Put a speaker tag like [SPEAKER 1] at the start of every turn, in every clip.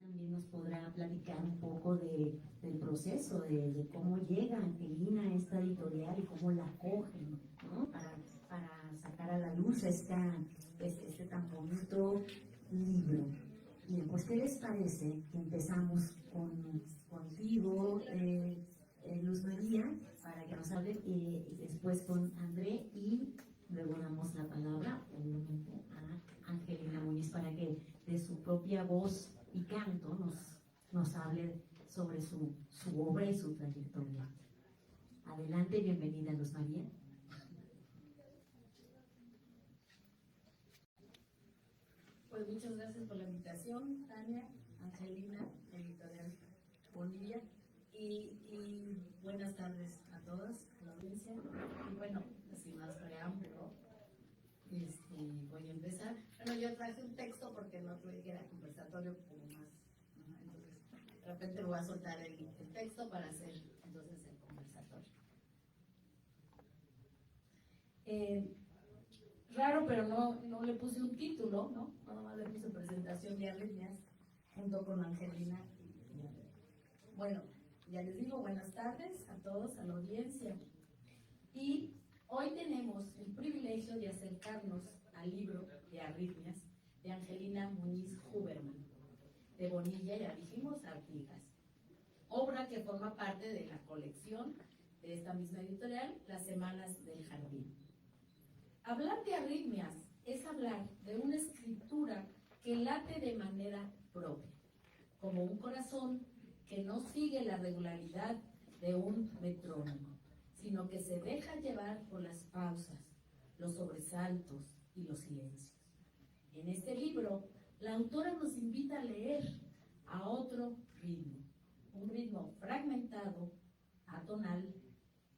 [SPEAKER 1] También nos podrá platicar un poco del proceso, de cómo llega Angelina a esta editorial y cómo la acogen, ¿no? Para sacar a la luz este tan bonito libro. Bien, pues, ¿qué les parece que empezamos contigo, Luz María, para que nos hable, después con André, y luego damos la palabra, obviamente, a Angelina Muñiz para que de su propia voz y canto nos hable sobre su obra y su trayectoria. Adelante, bienvenida, Luz María.
[SPEAKER 2] Pues muchas gracias por la invitación, Tania, Angelina, editorial Bonilla, y buenas tardes a todos, a la audiencia. Y bueno, sin más preámbulo, voy a empezar. Bueno, yo traje un texto porque no tuve que era conversatorio como más, ¿no? Entonces, de repente voy a soltar el texto para hacer entonces el conversatorio. Raro, pero no le puse un título, ¿no? Nada más le puse presentación de arritmias junto con Angelina. Bueno, ya les digo, buenas tardes a todos, a la audiencia. Y hoy tenemos el privilegio de acercarnos al libro de arritmias de Angelina Muñiz Huberman, de Bonilla, ya dijimos, Artigas. Obra que forma parte de la colección de esta misma editorial, Las Semanas del Jardín. Hablar de arritmias es hablar de una escritura que late de manera propia, como un corazón que no sigue la regularidad de un metrónomo, sino que se deja llevar por las pausas, los sobresaltos y los silencios. En este libro, la autora nos invita a leer a otro ritmo, un ritmo fragmentado, atonal,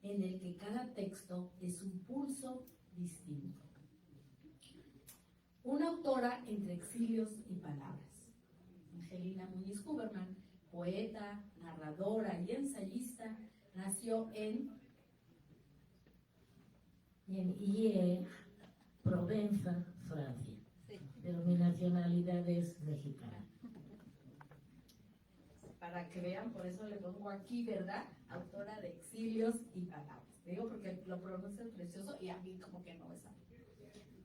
[SPEAKER 2] en el que cada texto es un pulso distinto. Una autora entre exilios y palabras. Angelina Muñiz Huberman, poeta, narradora y ensayista, nació en
[SPEAKER 3] Hyères, Provenza, Francia. Pero mi nacionalidad es mexicana.
[SPEAKER 2] Para que vean, por eso le pongo aquí, ¿verdad? Autora de exilios y palabras. Digo porque lo pronuncio precioso y a mí como que no me sale.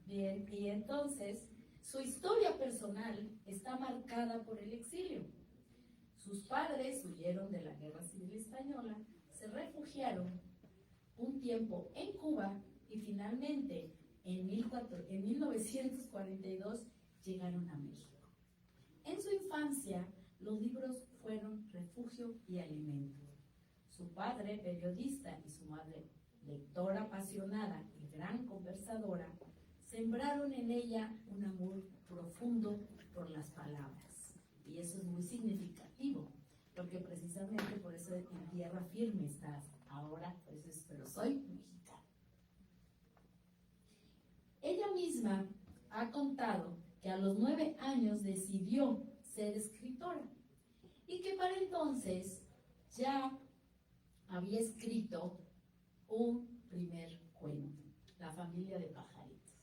[SPEAKER 2] Bien, y entonces su historia personal está marcada por el exilio. Sus padres huyeron de la Guerra Civil Española, se refugiaron un tiempo en Cuba y finalmente en 1942 llegaron a México. En su infancia, los libros fueron refugio y alimento. Su padre, periodista, y su madre, lectora apasionada y gran conversadora, sembraron en ella un amor profundo por las palabras. Y eso es muy significativo, porque precisamente por eso en tierra firme estás ahora, pues, pero soy mexicana. Ella misma ha contado que a los 9 años decidió ser escritora y que para entonces ya había escrito un primer cuento, La familia de pajaritos.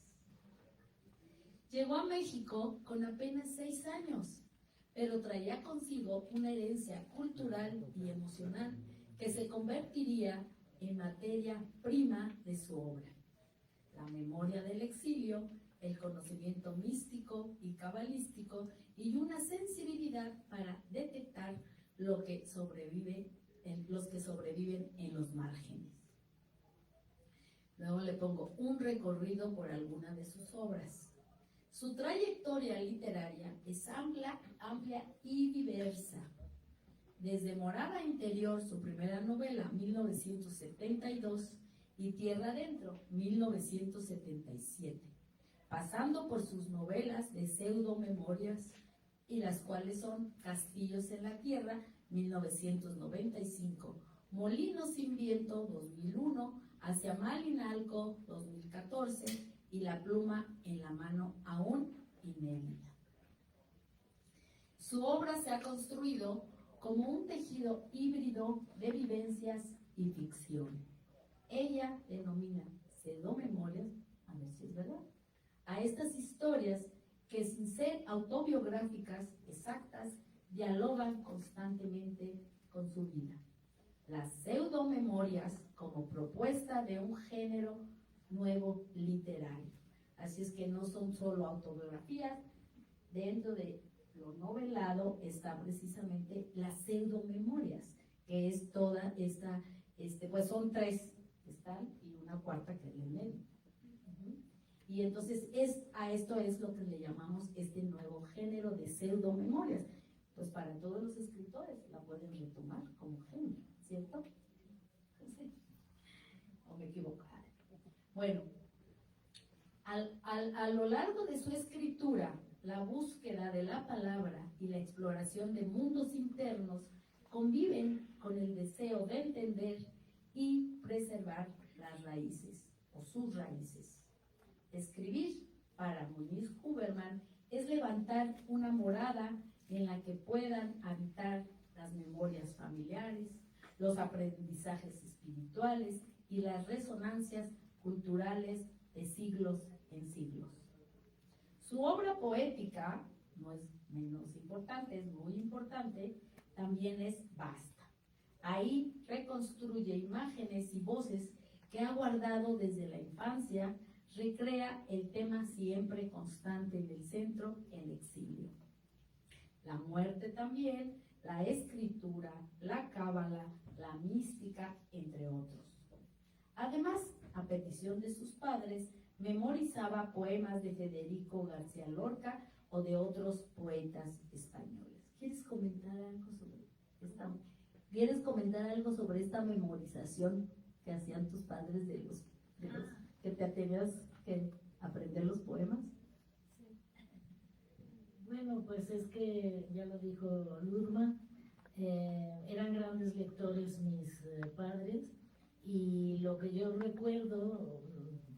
[SPEAKER 2] Llegó a México con apenas 6 años, pero traía consigo una herencia cultural y emocional que se convertiría en materia prima de su obra. La memoria del exilio, el conocimiento místico y cabalístico y una sensibilidad para detectar los que sobreviven en los márgenes. Luego le pongo un recorrido por alguna de sus obras. Su trayectoria literaria es amplia y diversa. Desde Morada Interior, su primera novela, 1972, y Tierra Adentro, 1977, pasando por sus novelas de pseudo-memorias, y las cuales son Castillos en la Tierra, 1995, Molinos sin Viento, 2001, Hacia Malinalco, 2014, y La pluma en la mano aún inédita. Su obra se ha construido como un tejido híbrido de vivencias y ficción. Ella denomina pseudomemorias, a ver si es verdad, a estas historias que sin ser autobiográficas exactas dialogan constantemente con su vida. Las pseudomemorias como propuesta de un género nuevo literario. Así es que no son solo autobiografías, dentro de lo novelado está precisamente las pseudomemorias, que es toda esta, pues son tres, están, y una cuarta que es en medio. Y entonces a esto es lo que le llamamos este nuevo género de pseudomemorias. Pues para todos los escritores la pueden retomar como género, ¿cierto? Sí. ¿O me equivoco? Bueno, a lo largo de su escritura, la búsqueda de la palabra y la exploración de mundos internos conviven con el deseo de entender y preservar las raíces o sus raíces. Escribir para Muñiz Huberman es levantar una morada en la que puedan habitar las memorias familiares, los aprendizajes espirituales y las resonancias culturales de siglos en siglos. Su obra poética, no es menos importante, es muy importante, también es vasta. Ahí reconstruye imágenes y voces que ha guardado desde la infancia, recrea el tema siempre constante del centro, el exilio. La muerte también, la escritura, la cábala, la mística, entre otros. Además, a petición de sus padres, memorizaba poemas de Federico García Lorca o de otros poetas españoles. ¿Quieres comentar algo sobre esta memorización que hacían tus padres de los que te tenías que aprender los poemas?
[SPEAKER 3] Bueno, pues es que ya lo dijo Luzma, eran grandes lectores mis padres, y lo que yo recuerdo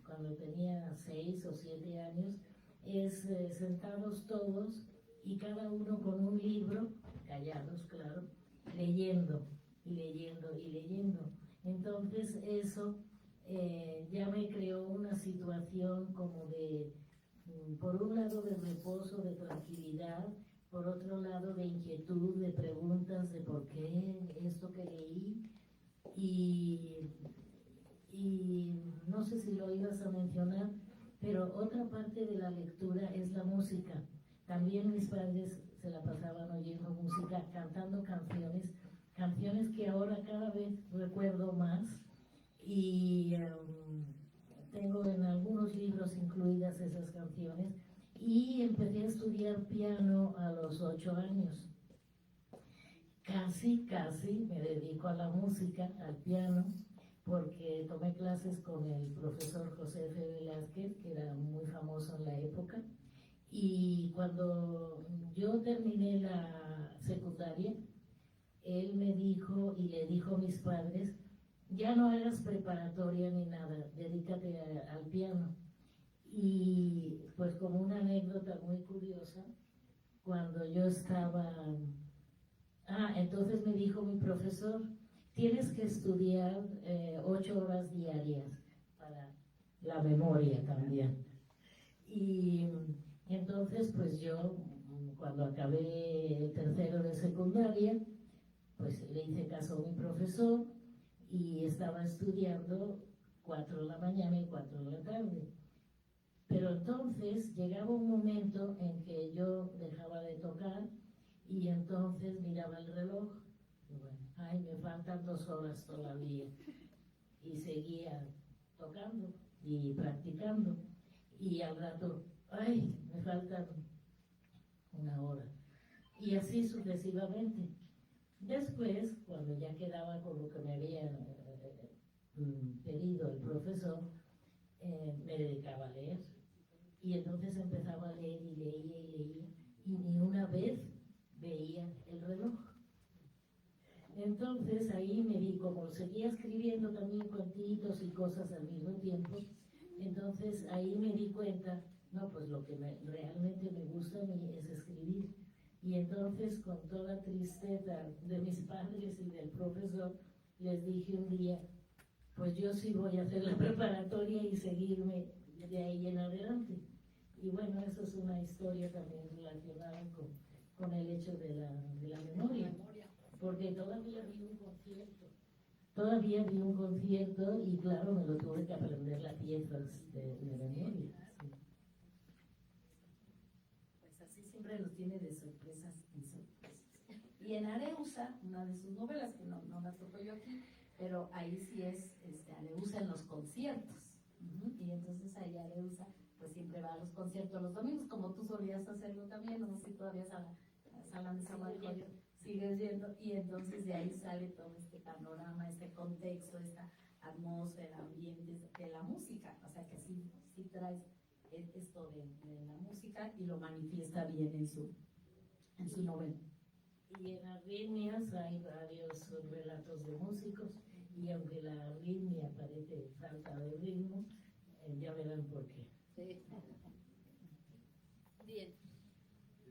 [SPEAKER 3] cuando tenía 6 o 7 años es sentados todos y cada uno con un libro, callados claro, leyendo y leyendo y leyendo. Entonces eso ya me creó una situación como de, por un lado, de reposo, de tranquilidad, por otro lado de inquietud, de preguntas de por qué esto que leí, y no sé si lo ibas a mencionar, pero otra parte de la lectura es la música. También mis padres se la pasaban oyendo música, cantando canciones que ahora cada vez recuerdo más, y tengo en algunos libros incluidas esas canciones, y empecé a estudiar piano a los 8 años. Casi me dedico a la música, al piano, porque tomé clases con el profesor José F. Velázquez, que era muy famoso en la época, y cuando yo terminé la secundaria, él me dijo y le dijo a mis padres: ya no hagas preparatoria ni nada, dedícate al piano. Y pues como una anécdota muy curiosa, cuando yo estaba... entonces me dijo mi profesor: tienes que estudiar 8 horas diarias para la memoria también. Y entonces pues yo, cuando acabé el tercero de secundaria, pues le hice caso a mi profesor y estaba estudiando 4 de la mañana y 4 de la tarde. Pero entonces llegaba un momento en que yo dejaba de tocar y entonces miraba el reloj y bueno, me faltan 2 horas todavía, y seguía tocando y practicando, y al rato, me faltan 1 hora, y así sucesivamente. Después, cuando ya quedaba con lo que me había pedido el profesor, me dedicaba a leer, y entonces empezaba a leer y leía y leía, y ni una vez veía el reloj. Entonces ahí me di, como seguía escribiendo también cuentitos y cosas al mismo tiempo, entonces ahí me di cuenta, no, pues lo que realmente me gusta a mí es escribir. Y entonces, con toda tristeza de mis padres y del profesor, les dije un día: pues yo sí voy a hacer la preparatoria y seguirme de ahí en adelante. Y bueno, eso es una historia también relacionada con con el hecho de la memoria, porque todavía vi un concierto. Todavía vi un concierto y claro, me lo tuve que aprender las piezas de memoria. Sí.
[SPEAKER 2] Pues así siempre nos tiene de sorpresas en sorpresas. Y en Areusa, una de sus novelas, que no la toco yo aquí, pero ahí sí es Areusa en los conciertos. Y entonces ahí Areusa pues siempre va a los conciertos los domingos, como tú solías hacerlo también, no sé si todavía Sala de Zaguayo sigues yendo, y entonces de ahí sale todo este panorama, este contexto, esta atmósfera, ambiente de la música, o sea que sí traes esto de la música y lo manifiesta bien en su novela.
[SPEAKER 3] Y en Arritmias hay varios relatos de músicos, y aunque la arritmia parece falta de ritmo, ya verán por qué.
[SPEAKER 2] Sí.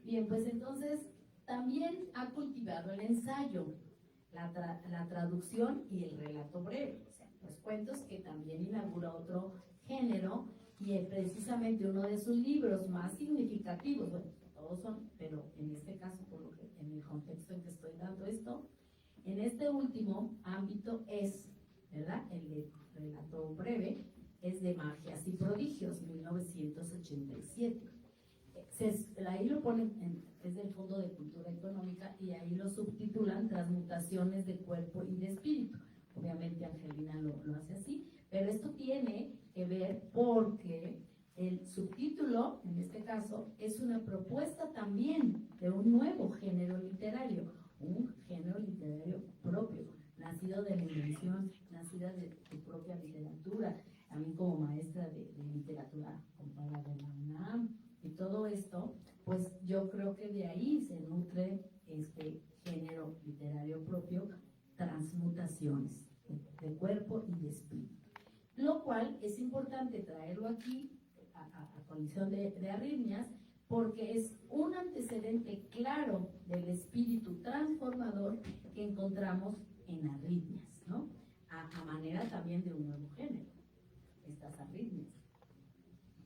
[SPEAKER 2] Bien, pues entonces también ha cultivado el ensayo, la traducción y el relato breve, o sea, los cuentos, que también inaugura otro género, y precisamente uno de sus libros más significativos, bueno, todos son, pero en este caso, por lo que, en el contexto en que estoy dando esto, en este último ámbito es, ¿verdad? El de relato breve es de Magias y Prodigios, 1987. Ahí lo ponen, es del Fondo de Cultura Económica, y ahí lo subtitulan Transmutaciones de Cuerpo y de Espíritu. Obviamente Angelina lo hace así, pero esto tiene que ver porque el subtítulo, en este caso, es una propuesta también de un nuevo género literario, un género literario propio, nacido de la invención, nacida de tu propia literatura, a mí como maestra de literatura comparada de la UNAM, y todo esto, pues yo creo que de ahí se nutre este género literario propio, transmutaciones de cuerpo y de espíritu. Lo cual es importante traerlo aquí a condición de arritmias, porque es un antecedente claro del espíritu transformador que encontramos en arritmias, ¿no? A manera también de un nuevo género, estas arritmias.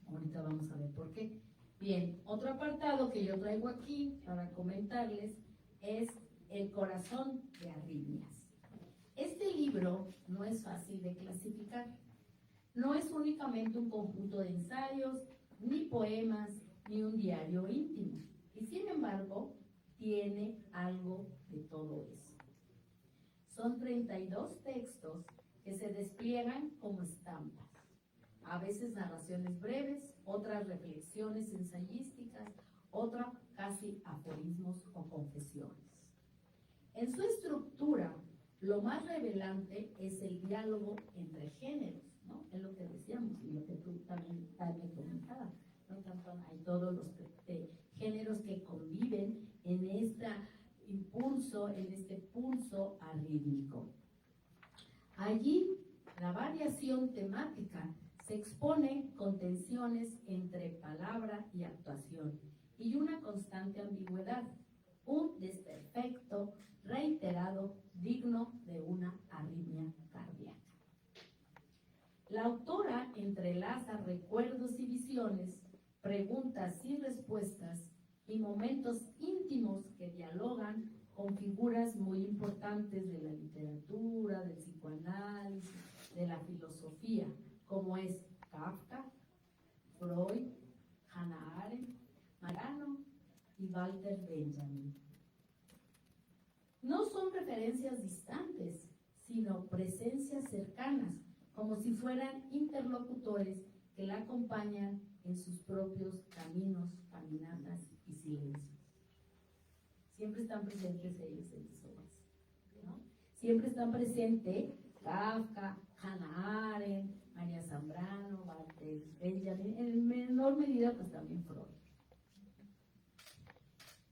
[SPEAKER 2] Ahorita vamos a ver por qué. Bien, otro apartado que yo traigo aquí para comentarles es El corazón de arritmias. Este libro no es fácil de clasificar. No es únicamente un conjunto de ensayos, ni poemas, ni un diario íntimo. Y sin embargo, tiene algo de todo eso. Son 32 textos que se despliegan como estampas. A veces narraciones breves, otras reflexiones ensayísticas, otras casi aforismos o confesiones. En su estructura, lo más revelante es el diálogo entre géneros, ¿no? Es lo que decíamos y lo que tú también comentabas, ¿no? Tanto hay todos los géneros que conviven en este pulso arrítmico. Allí, la variación temática se expone con tensiones entre palabra y actuación y una constante ambigüedad, un desperfecto reiterado digno de una arritmia cardíaca. La autora entrelaza recuerdos y visiones, preguntas y respuestas y momentos íntimos que dialogan con figuras muy importantes de la literatura, del psicoanálisis, de la filosofía, como es Kafka, Freud, Hannah Arendt, Mariano y Walter Benjamin. No son referencias distantes, sino presencias cercanas, como si fueran interlocutores que la acompañan en sus propios caminos, caminatas y silencios. Siempre están presentes ellos en sus obras, ¿no? Siempre están presentes Kafka, Hannah Arendt, María Zambrano, Walter Benjamin, en menor medida pues también Freud.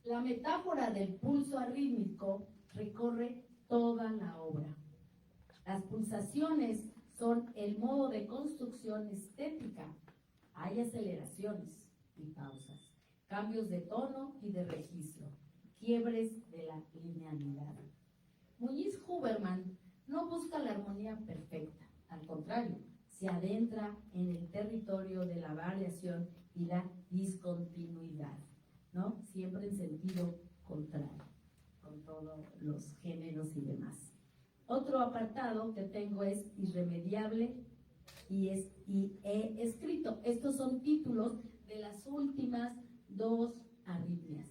[SPEAKER 2] La metáfora del pulso arrítmico recorre toda la obra. Las pulsaciones son el modo de construcción estética. Hay aceleraciones y pausas, cambios de tono y de registro, quiebres de la linealidad. Muñiz Huberman no busca la armonía perfecta, al contrario, se adentra en el territorio de la variación y la discontinuidad, ¿no? Siempre en sentido contrario, con todos los géneros y demás. Otro apartado que tengo es irremediable y he escrito. Estos son títulos de las últimas dos arritmias,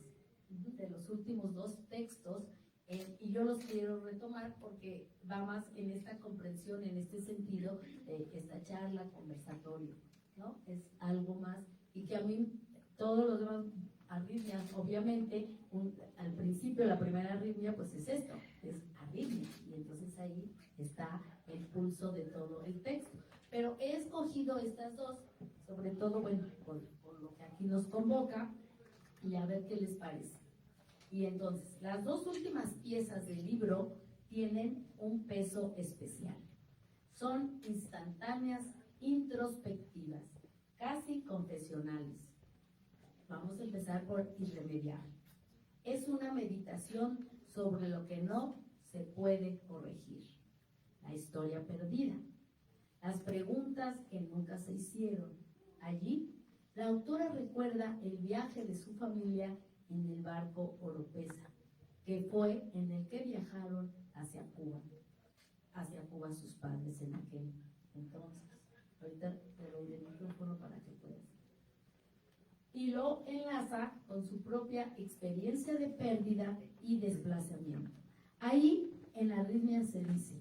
[SPEAKER 2] de los últimos dos textos, y yo los quiero retomar porque va más en esta comprensión, en este sentido, esta charla, conversatorio, ¿no? Es algo más, y que a mí todos los demás arritmias, obviamente, al principio la primera arritmia pues es esto, es arritmia, y entonces ahí está el pulso de todo el texto. Pero he escogido estas dos, sobre todo, bueno, por lo que aquí nos convoca, y a ver qué les parece. Y entonces, las dos últimas piezas del libro tienen un peso especial. Son instantáneas, introspectivas, casi confesionales. Vamos a empezar por irremediable. Es una meditación sobre lo que no se puede corregir. La historia perdida. Las preguntas que nunca se hicieron. Allí, la autora recuerda el viaje de su familia en el barco Oropesa, que fue en el que viajaron hacia Cuba sus padres en aquel entonces. Ahorita te doy el micrófono para que puedas. Y lo enlaza con su propia experiencia de pérdida y desplazamiento. Ahí en la arritmia se dice,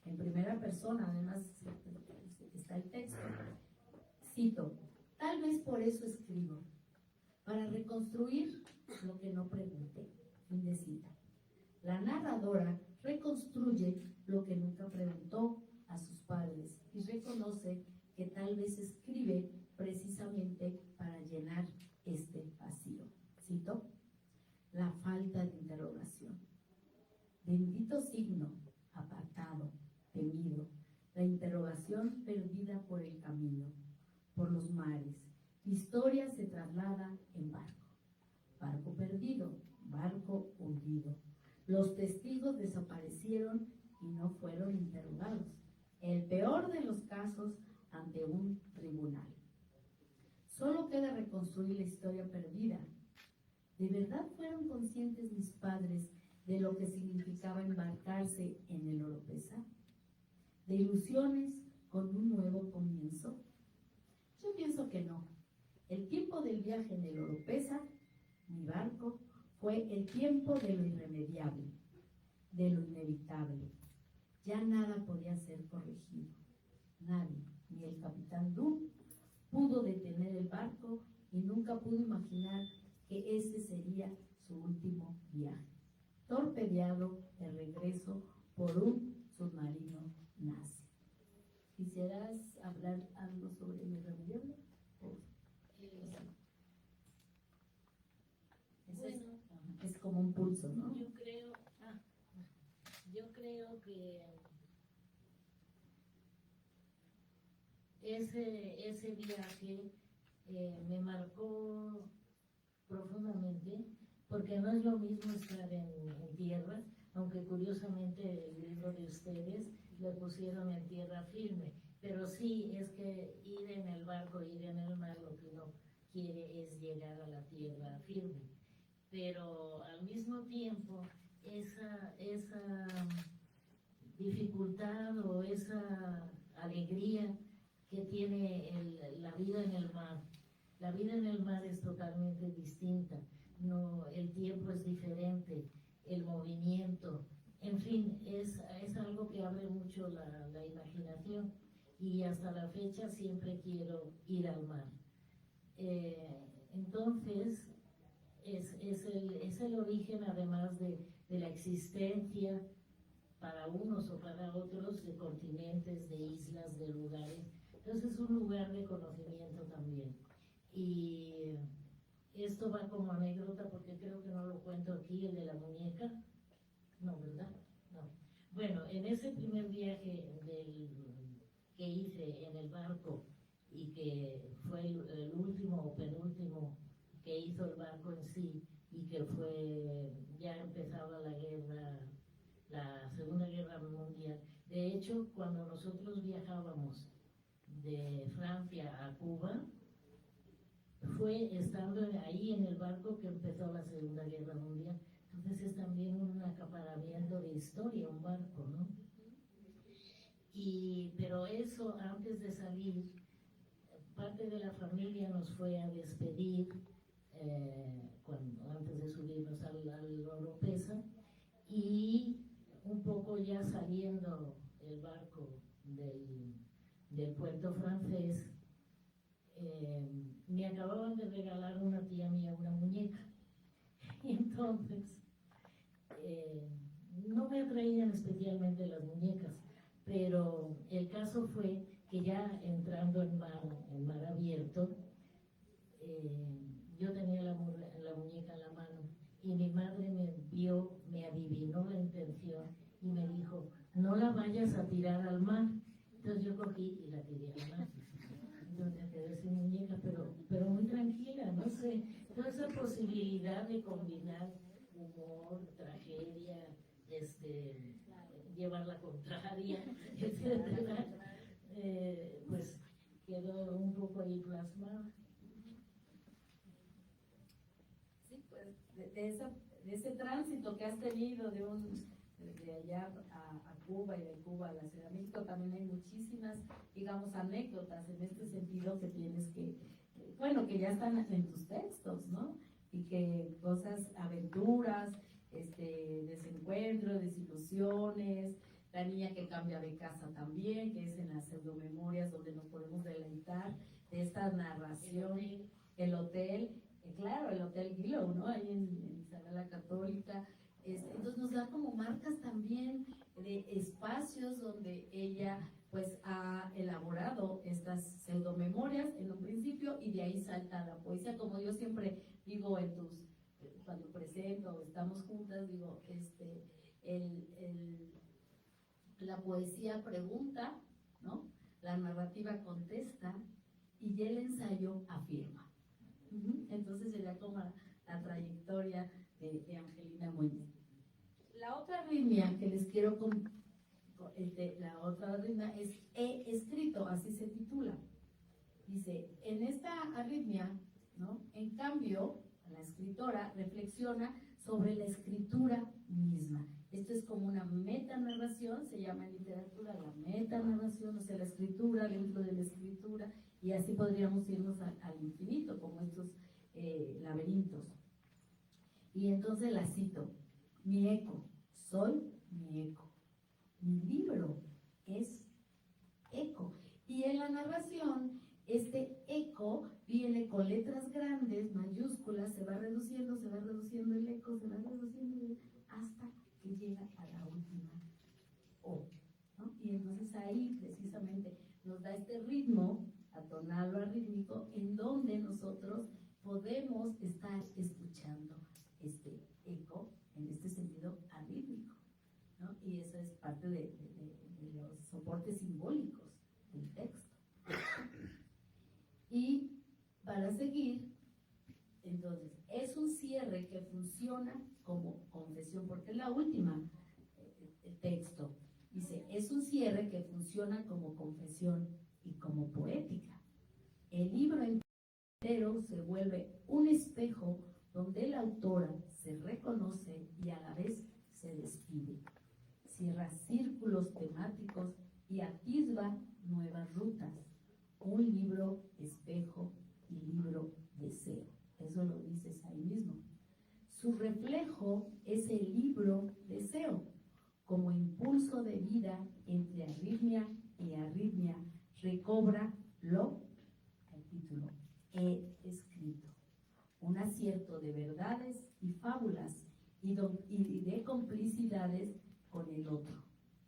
[SPEAKER 2] en primera persona, además está el texto, cito, tal vez por eso escribo, para reconstruir lo que no pregunté. Fin de cita. La narradora reconstruye lo que nunca preguntó a sus padres y reconoce que tal vez escribe precisamente para llenar este vacío. Cito, la falta de interrogación. Bendito signo, apartado, temido, la interrogación perdida por el camino, por los mares. La historia se traslada en barco. Barco perdido, barco hundido. Los testigos desaparecieron y no fueron interrogados. El peor de los casos ante un tribunal. Solo queda reconstruir la historia perdida. ¿De verdad fueron conscientes mis padres de lo que significaba embarcarse en el Oropesa? ¿De ilusiones con un nuevo comienzo? Yo pienso que no. El tiempo del viaje en el Oropesa, mi barco, fue el tiempo de lo irremediable, de lo inevitable. Ya nada podía ser corregido. Nadie, ni el capitán Dunn, pudo detener el barco y nunca pudo imaginar que ese sería su último viaje. Torpedeado de regreso por un submarino nazi. ¿Quisieras hablar algo sobre lo irremediable?
[SPEAKER 3] Bueno,
[SPEAKER 2] Es como un pulso, ¿no?
[SPEAKER 3] yo creo que ese viaje me marcó profundamente, porque no es lo mismo estar en tierra, aunque curiosamente el libro de ustedes lo pusieron en tierra firme, pero sí es que ir en el barco, ir en el mar, lo que uno quiere es llegar a la tierra firme. Pero al mismo tiempo, esa dificultad o esa alegría que tiene la vida en el mar. La vida en el mar es totalmente distinta. No, el tiempo es diferente, el movimiento, en fin, es algo que abre mucho la imaginación, y hasta la fecha siempre quiero ir al mar. Entonces, es el origen, además de la existencia para unos o para otros, de continentes, de islas, de lugares. Entonces es un lugar de conocimiento también. Y esto va como anécdota, porque creo que no lo cuento aquí, el de la muñeca. No, ¿verdad? No. Bueno, en ese primer viaje que hice en el barco, y que fue el último o penúltimo que hizo el barco en sí, y que fue, ya empezaba la guerra, la Segunda Guerra Mundial. De hecho, cuando nosotros viajábamos de Francia a Cuba, fue estando ahí en el barco que empezó la Segunda Guerra Mundial. Entonces es también un acaparamiento de historia, un barco, ¿no? Pero eso, antes de salir, parte de la familia nos fue a despedir antes de subirnos al Oropesa, y un poco ya saliendo el barco del puerto francés, me acababan de regalar una tía mía una muñeca. Y entonces no me atraían especialmente las muñecas, pero el caso fue que ya entrando en mar abierto, yo tenía la muñeca en la mano y mi madre me vio, me adivinó la intención y me dijo, no la vayas a tirar al mar. Entonces yo cogí y la tiré al mar. Entonces me quedé sin muñeca, pero muy tranquila, no sé, toda esa posibilidad de combinar humor, tragedia, llevar la contraria, etcétera, pues quedó un poco ahí plasmada.
[SPEAKER 2] Sí, pues de ese tránsito que has tenido de allá a Cuba y de Cuba a la Ciudad de México, también hay muchísimas, digamos, anécdotas en este sentido que tienes que ya están en tus textos, ¿no? Y que cosas, aventuras, desencuentros, desilusiones, la niña que cambia de casa también, que es en las pseudomemorias donde nos podemos deleitar de esta narración, el hotel, claro, el Hotel Gilo, ¿no? Ahí en Isabel la Católica. Entonces nos da como marcas también de espacios donde ella pues ha elaborado estas pseudomemorias en un principio, y de ahí salta la poesía, como yo siempre digo cuando presento o estamos juntas, digo, la poesía pregunta, ¿no? La narrativa contesta y ya el ensayo afirma. Entonces sería como la trayectoria de Angelina Muñiz. La otra arritmia que les quiero la otra arritmia es he escrito, así se titula. Dice, en esta arritmia, ¿no? En cambio, la escritora reflexiona sobre la escritura misma. Esto es como una metanarración, se llama en literatura la metanarración, o sea, la escritura dentro de la escritura, y así podríamos irnos al infinito, como estos laberintos. Y entonces la cito: mi eco, soy mi eco. Mi libro es eco. Y en la narración, este eco viene con letras grandes, mayúsculas, se va reduciendo el eco, se va reduciendo hasta que llega a la última O, ¿no? Y entonces ahí precisamente nos da este ritmo atonal o arrítmico en donde nosotros podemos estar escuchando este eco en este sentido arrítmico, ¿no? Y eso es parte de los soportes simbólicos del texto. Y para seguir, entonces, es un cierre que funciona como confesión, porque es la última texto. Dice, es un cierre que funciona como confesión y como poética. El libro entero se vuelve un espejo donde la autora se reconoce y a la vez se despide. Cierra círculos temáticos y atisba nuevas rutas. Un libro espejo y libro deseo. Eso lo dices ahí mismo. Su reflejo es el libro deseo. Como impulso de vida entre arritmia y arritmia, recobra el título, he escrito. Un acierto de verdades y fábulas y de complicidades con el otro,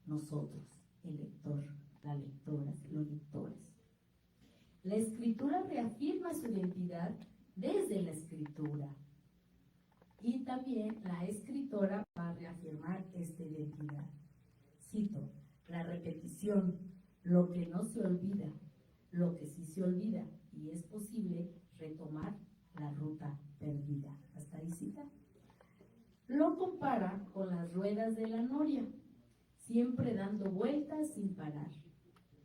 [SPEAKER 2] nosotros, el lector, la lectora, los lectores. La escritura reafirma su identidad desde la escritura. Y también la escritora va a reafirmar esta identidad. Cito, la repetición, lo que no se olvida, lo que sí se olvida, y es posible retomar la ruta perdida. Hasta ahí cita. Lo compara con las ruedas de la noria, siempre dando vueltas sin parar.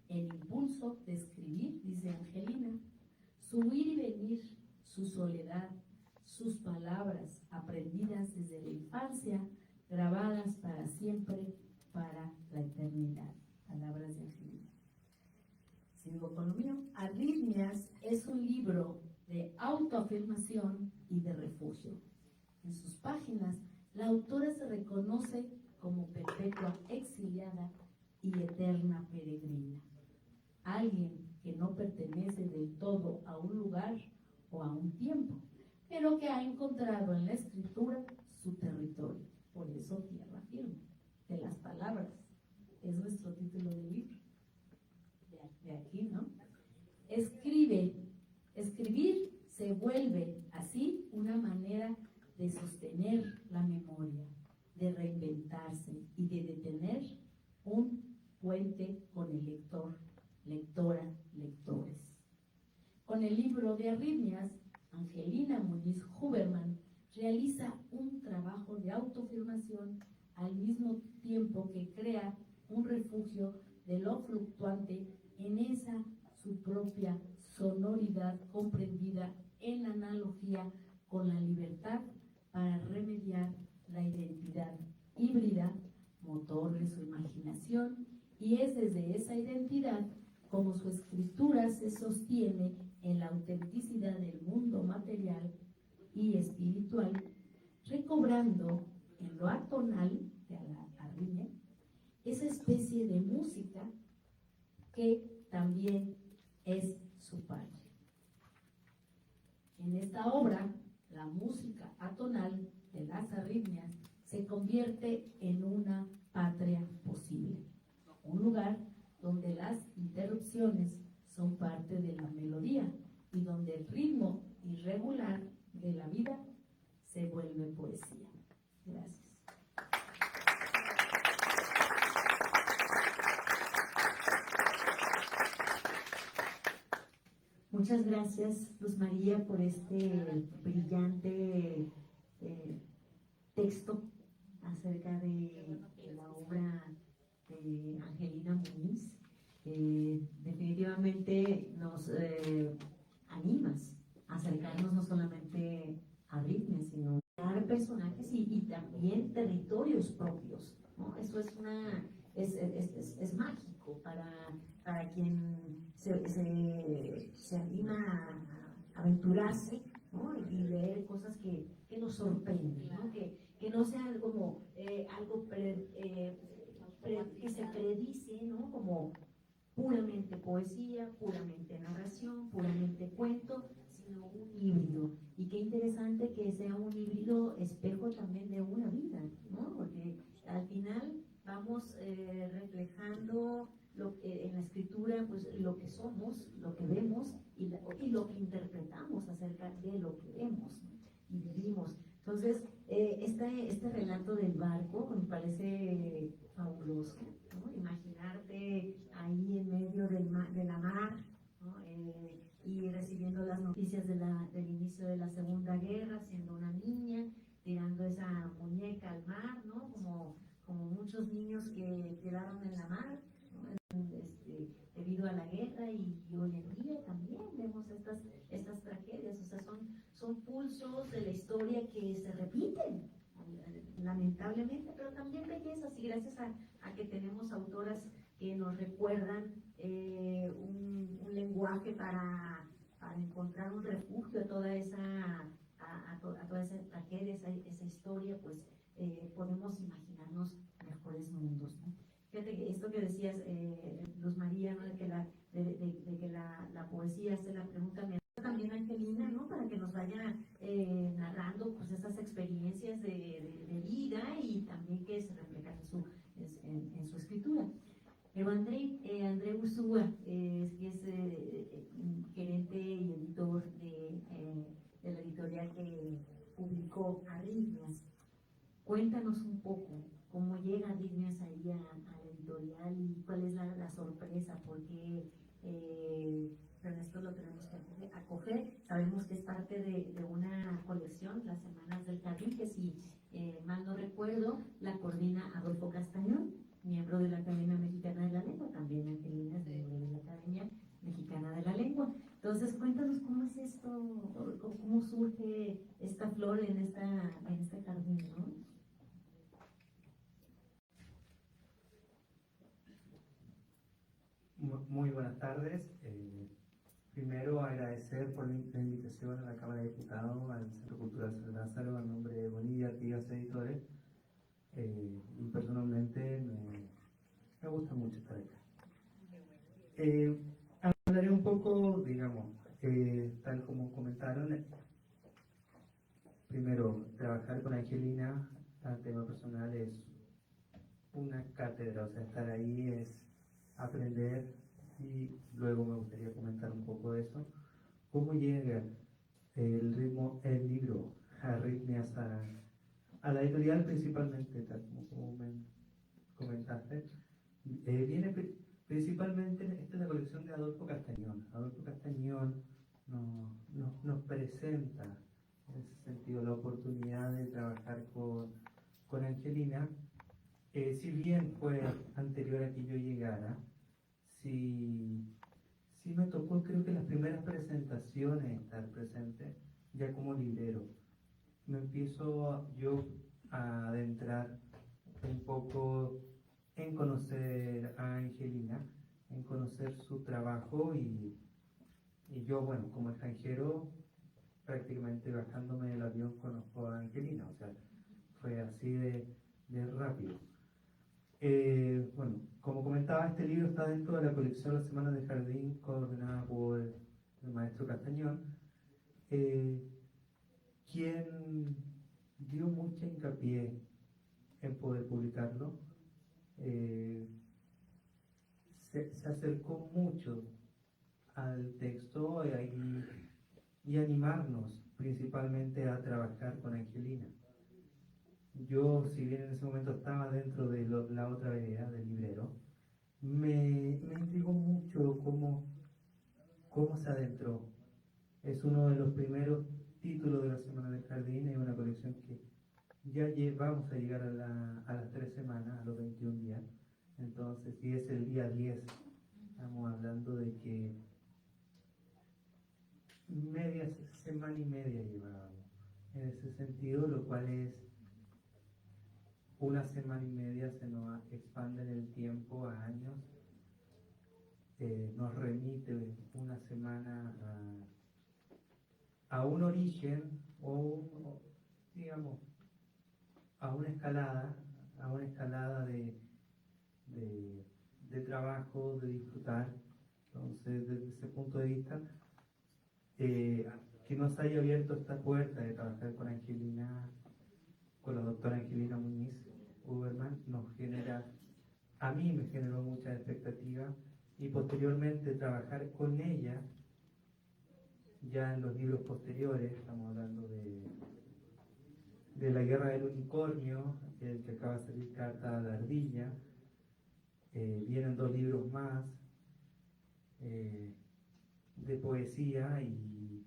[SPEAKER 2] El impulso de escribir, dice Angelina, su ir y venir,
[SPEAKER 3] su soledad, sus palabras aprendidas desde la infancia, grabadas para siempre, para la eternidad. Palabras de Angelina. Sigo con lo mío. Arritmias es un libro de autoafirmación y de refugio. En sus páginas, la autora se reconoce como perpetua exiliada y eterna peregrina. Alguien que no pertenece del todo a un lugar o a un tiempo, pero que ha encontrado en la escritura su territorio. Por eso tierra firme, de las palabras. Es nuestro título del libro. De aquí, ¿no? Escribir se vuelve así una manera de sostener la memoria, de reinventarse y de detener un puente con el lector, lectora, lectores. Con el libro de Arritmias, Angelina Muñiz Huberman realiza un trabajo de autoafirmación al mismo tiempo que crea un refugio de lo fluctuante en esa su propia sonoridad comprendida en analogía con la libertad para remediar la identidad híbrida, motor de su imaginación, y es desde esa identidad como su escritura se sostiene en la autenticidad del mundo material y espiritual, recobrando en lo atonal de la arritmia esa especie de música que también es su padre. En esta obra, la música atonal de las arritmias se convierte en una patria posible, un lugar donde las interrupciones son parte de la melodía y donde el ritmo irregular de la vida se vuelve poesía. Gracias.
[SPEAKER 1] Muchas gracias, Luz María, por este brillante texto acerca de la obra de Angelina Muñiz. Definitivamente nos animas a acercarnos no solamente a ritmos, sino a personajes y también territorios propios, ¿no? Eso es mágico para quien se anima a aventurarse, ¿no? Y leer cosas que nos sorprenden, ¿no? Que no sea como algo que se predice, ¿no? Como puramente poesía, puramente narración, puramente cuento, sino un híbrido. Y qué interesante que sea un híbrido espejo también de una vida, ¿no? Porque al final vamos reflejando en la escritura, pues lo que somos, lo que vemos y lo que interpretamos acerca de lo que vemos, ¿no? Y vivimos. Entonces, este relato del barco me parece fabuloso, ¿no? Imaginarte ahí en medio de la mar, ¿no? Y recibiendo las noticias del inicio de la Segunda Guerra, siendo una niña, tirando esa muñeca al mar, ¿no? Como muchos niños que quedaron en la mar, ¿no? Debido a la guerra, y hoy en día también vemos estas tragedias. O sea, son pulsos de la historia que se repiten, lamentablemente, pero también bellezas, y gracias a que tenemos autoras que nos recuerdan un lenguaje para encontrar un refugio a toda esa tragedia, esa historia, pues podemos imaginarnos mejores mundos, ¿no? Fíjate que esto que decías, Luz María, ¿no? de que la poesía hace la pregunta, me también Angelina, ¿no? Para que nos vaya narrando pues esas experiencias de vida, y también que se reflejan en su escritura. Pero André Ursúa, que es gerente y editor de la editorial que publicó Arritmias, cuéntanos un poco cómo llega Arritmias ahí a la editorial y cuál es la sorpresa, porque pero esto lo tenemos que acoger. Sabemos que es parte de una colección, las Semanas del Carril, que si mal no recuerdo, la coordina Adolfo Castañón, miembro de la Academia Mexicana de la Lengua, también Angelina es miembro de la Academia Mexicana de la Lengua. Entonces, cuéntanos cómo es esto cómo surge esta flor en este jardín, ¿no?
[SPEAKER 4] Muy buenas tardes. Primero agradecer por la invitación a la Cámara de Diputados, al Centro Cultural San Lázaro, a nombre de Bolivia Artigas Editores. Y personalmente me gusta mucho estar acá. Hablaré un poco, digamos, tal como comentaron. Primero, trabajar con Angelina al tema personal es una cátedra, o sea, estar ahí es aprender, y luego me gustaría comentar un poco de eso. ¿Cómo llega el libro Arritmias a la editorial principalmente, tal como me comentaste? Viene principalmente, esta es la colección de Adolfo Castañón. Adolfo Castañón nos presenta, en ese sentido, la oportunidad de trabajar con Angelina. Si bien fue anterior a que yo llegara, sí me tocó, creo que las primeras presentaciones estar presente ya como librero. Me empiezo yo a adentrar un poco en conocer a Angelina, en conocer su trabajo, y yo, bueno, como extranjero, prácticamente bajándome del avión conozco a Angelina, o sea, fue así de rápido. Bueno, como comentaba, este libro está dentro de la colección Las Semanas de Jardín, coordinada por el maestro Castañón, quien dio mucha hincapié en poder publicarlo. Se acercó mucho al texto y animarnos principalmente a trabajar con Angelina. Yo, si bien en ese momento estaba dentro de la otra vereda del librero, me intrigó mucho cómo se adentró. Es uno de los primeros títulos de la Semana del Jardín, es una colección que ya vamos a llegar a las 3 semanas, a los 21 días. Entonces, si es el día 10, estamos hablando de que semana y media llevábamos en ese sentido, lo cual es una semana y media, se nos expande en el tiempo a años. Nos remite una semana a un origen o digamos a una escalada de trabajo, de disfrutar. Entonces, desde ese punto de vista, que nos haya abierto esta puerta de trabajar con Angelina, con la doctora Angelina Muñiz Uberman, a mí me generó mucha expectativa, y posteriormente trabajar con ella ya en los libros posteriores. Estamos hablando de La Guerra del Unicornio, el que acaba de salir, Carta a la Ardilla. Vienen 2 libros más de poesía, y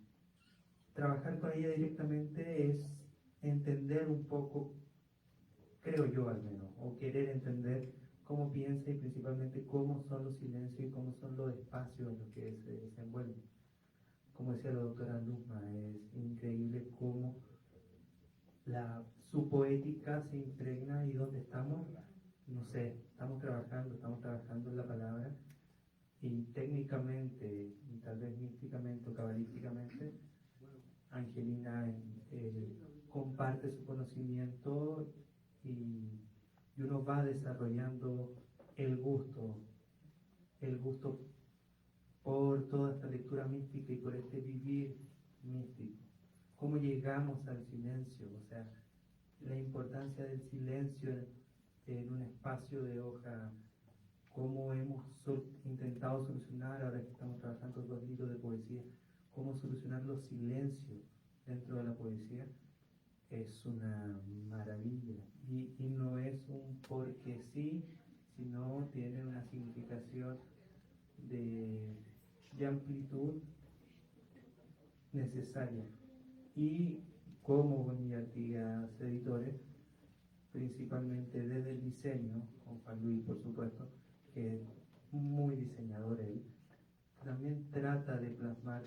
[SPEAKER 4] trabajar con ella directamente es entender un poco, creo yo al menos, o querer entender cómo piensa, y principalmente cómo son los silencios y cómo son los espacios en los que se desenvuelve. Como decía la doctora Luzma, es increíble cómo su poética se impregna, y donde estamos, no sé, estamos trabajando en la palabra, y técnicamente, y tal vez místicamente o cabalísticamente, Angelina comparte su conocimiento, y uno va desarrollando el gusto por toda esta lectura mística y por este vivir místico. ¿Cómo llegamos al silencio? O sea, la importancia del silencio en un espacio de hoja, cómo hemos intentado solucionar, ahora que estamos trabajando 2 libros de poesía, cómo solucionar los silencios dentro de la poesía. Es una maravilla, y no es un porque sí, sino tiene una significación de amplitud necesaria. Y como Bonilla Artigas Editores, principalmente desde el diseño, con Juan Luis por supuesto, que es muy diseñador él, también trata de plasmar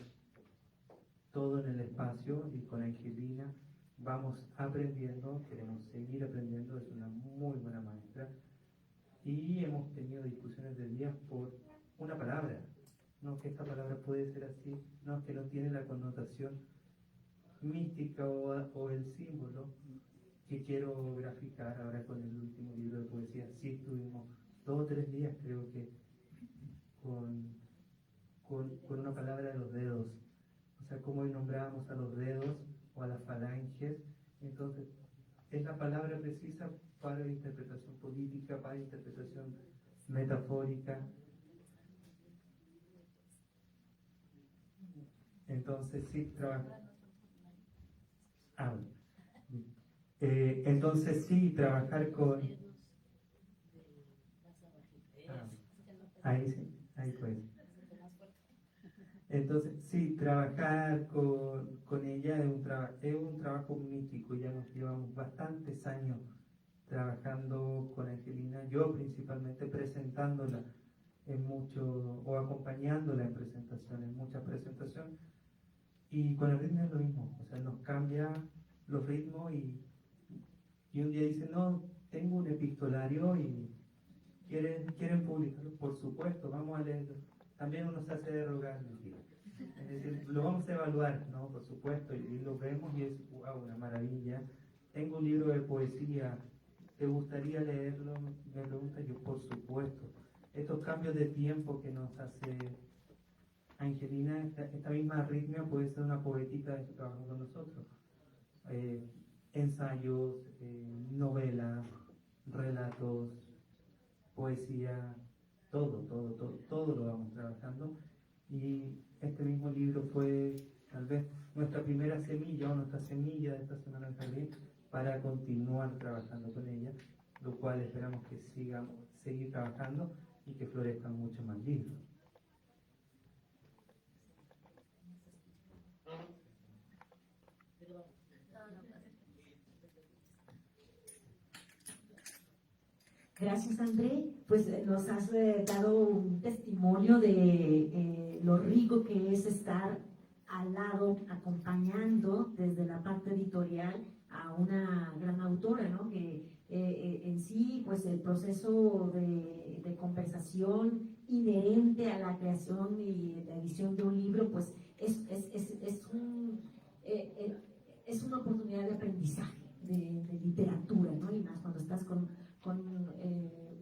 [SPEAKER 4] todo en el espacio y con Angelina vamos aprendiendo, queremos seguir aprendiendo, es una muy buena maestra y hemos tenido discusiones de días por una palabra, no que esta palabra puede ser así, no que no tiene la connotación mística o el símbolo que quiero graficar ahora con el último libro de poesía. Sí estuvimos 2 o 3 días creo que con una palabra de los dedos, o sea, cómo nombrábamos a los dedos o a las falanges. Entonces, es la palabra precisa para interpretación política, para interpretación metafórica. Entonces, sí, entonces, sí, trabajar con... ahí sí, ahí pues. Entonces, sí, trabajar con ella es un trabajo místico. Ya nos llevamos bastantes años trabajando con Angelina, yo principalmente presentándola o acompañándola en presentaciones, en muchas presentaciones. Y con el ritmo es lo mismo, o sea, nos cambia los ritmos y un día dice, no, tengo un epistolario y quieren publicarlo, por supuesto, vamos a leerlo. También uno se hace de rogar, mentira. Es decir, lo vamos a evaluar, ¿no? Por supuesto, y lo vemos y es, wow, una maravilla. Tengo un libro de poesía, ¿te gustaría leerlo? Me pregunta yo, por supuesto. Estos cambios de tiempo que nos hace Angelina, esta misma arritmia puede ser una poética de su trabajo con nosotros. Ensayos, novelas, relatos, poesía, todo lo vamos trabajando. Y este mismo libro fue tal vez nuestra primera semilla o nuestra semilla de esta semana en jardín para continuar trabajando con ella, lo cual esperamos que seguir trabajando y que florezcan muchos más libros.
[SPEAKER 1] Gracias, André. Pues nos has dado un testimonio de lo rico que es estar al lado, acompañando desde la parte editorial a una gran autora, ¿no? Que en sí, pues el proceso de conversación inherente a la creación y la edición de un libro, pues es una oportunidad de aprendizaje, de literatura, ¿no? Y más cuando estás con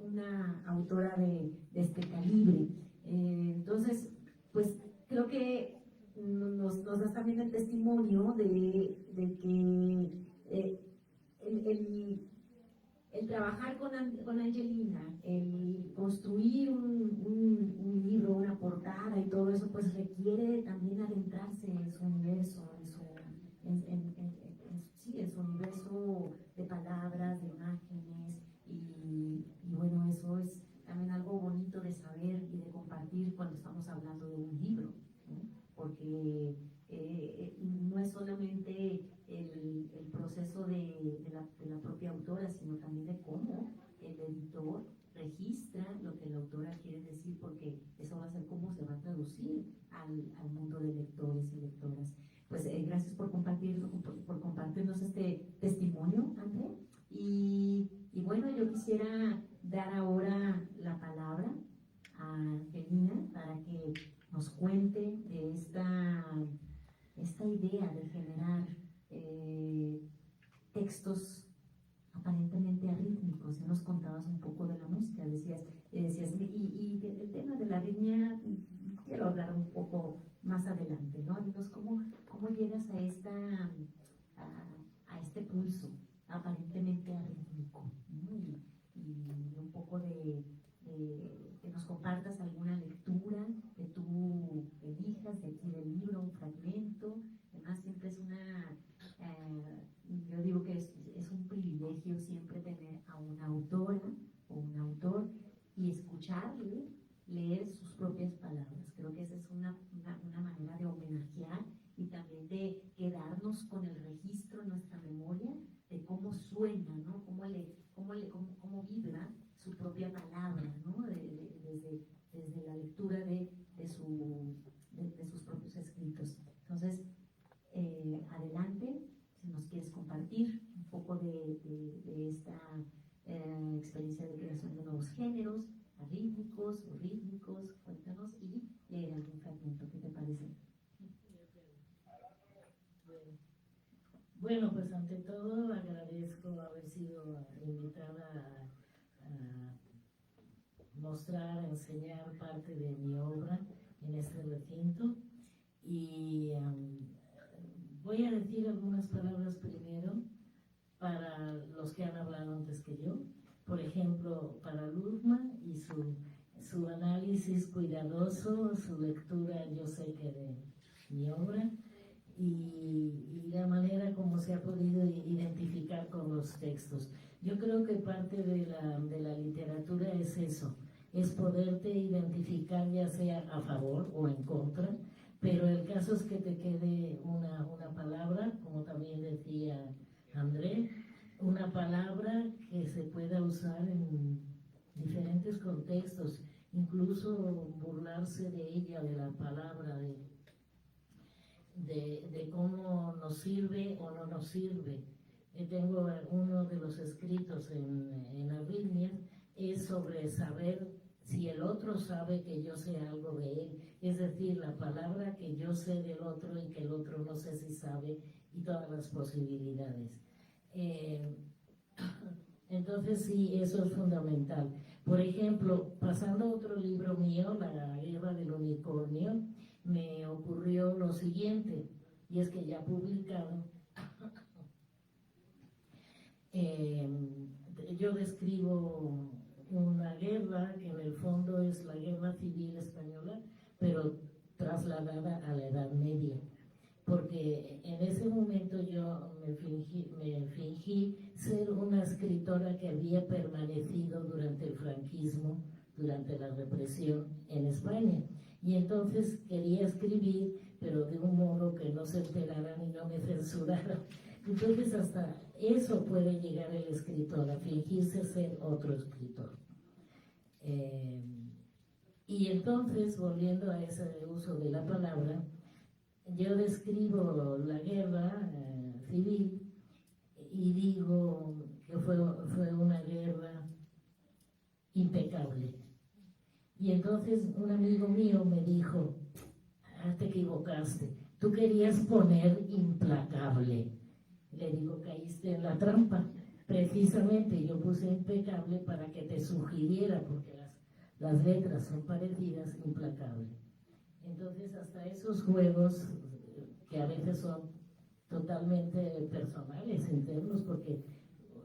[SPEAKER 1] una autora de este calibre. Entonces, pues creo que nos das también el testimonio de que el trabajar con Angelina, el construir un libro, una portada y todo eso, pues requiere también adentrarse en su universo, en su universo de palabras, de imágenes, y bueno, eso es también algo bonito de saber y de compartir cuando estamos hablando de un libro, ¿no? Porque no es solamente el proceso de la propia autora, sino también de cómo el editor registra lo que la autora quiere decir, porque eso va a ser cómo se va a traducir al mundo de lectores y lectoras. Pues gracias por compartirnos este testimonio, André. Y bueno, yo quisiera dar ahora la palabra a Angelina para que nos cuente de esta idea de generar textos aparentemente arrítmicos. Ya nos contabas un poco de la música, decías y el tema de la arritmia quiero hablar un poco más adelante, ¿no? Dinos cómo llegas a este pulso aparentemente arrítmico, ¿no? Y un poco de que nos compartas alguna lectura que tú elijas de aquí del libro, un fragmento. Además siempre es yo digo que es un privilegio siempre tener a una autora o un autor y escucharle leer sus propias palabras. Creo que esa es una manera de homenajear y también de quedarnos con el registro en nuestra memoria de cómo suena, ¿no? Cómo vibra su propia palabra, ¿no? Desde la lectura de sus propios escritos. Entonces, experiencia de creación de nuevos géneros, arrítmicos o rítmicos. Cuéntanos y leer algún fragmento, ¿qué te parece?
[SPEAKER 3] Bueno, pues ante todo agradezco haber sido invitada a mostrar, a enseñar parte de mi obra en este recinto y voy a decir algunas palabras primero para los que han hablado antes que yo. Por ejemplo, para Luzma y su análisis cuidadoso, su lectura, yo sé que de mi obra, y la manera como se ha podido identificar con los textos. Yo creo que parte de la literatura es eso, es poderte identificar ya sea a favor o en contra, pero el caso es que te quede una palabra, como también decía André, una palabra que se pueda usar en diferentes contextos, incluso burlarse de ella, de la palabra, de cómo nos sirve o no nos sirve. Tengo uno de los escritos en Arritmias, es sobre saber si el otro sabe que yo sé algo de él, es decir, la palabra que yo sé del otro y que el otro no sé si sabe, y todas las posibilidades. Entonces sí, eso es fundamental. Por ejemplo, pasando a otro libro mío, La guerra del unicornio, me ocurrió lo siguiente, y es que ya publicado, yo describo una guerra que en el fondo es la guerra civil española, pero trasladada a la Edad Media, porque en ese momento yo me fingí ser una escritora que había permanecido durante el franquismo, durante la represión en España. Y entonces quería escribir, pero de un modo que no se enteraran y no me censuraran. Entonces hasta eso puede llegar el escritor, a fingirse ser otro escritor. Y entonces, volviendo a ese uso de la palabra, yo describo la guerra civil y digo que fue una guerra impecable. Y entonces un amigo mío me dijo, te equivocaste, tú querías poner implacable. Le digo, caíste en la trampa. Precisamente yo puse impecable para que te sugiriera, porque las letras son parecidas, implacable. Entonces hasta esos juegos que a veces son totalmente personales, internos, porque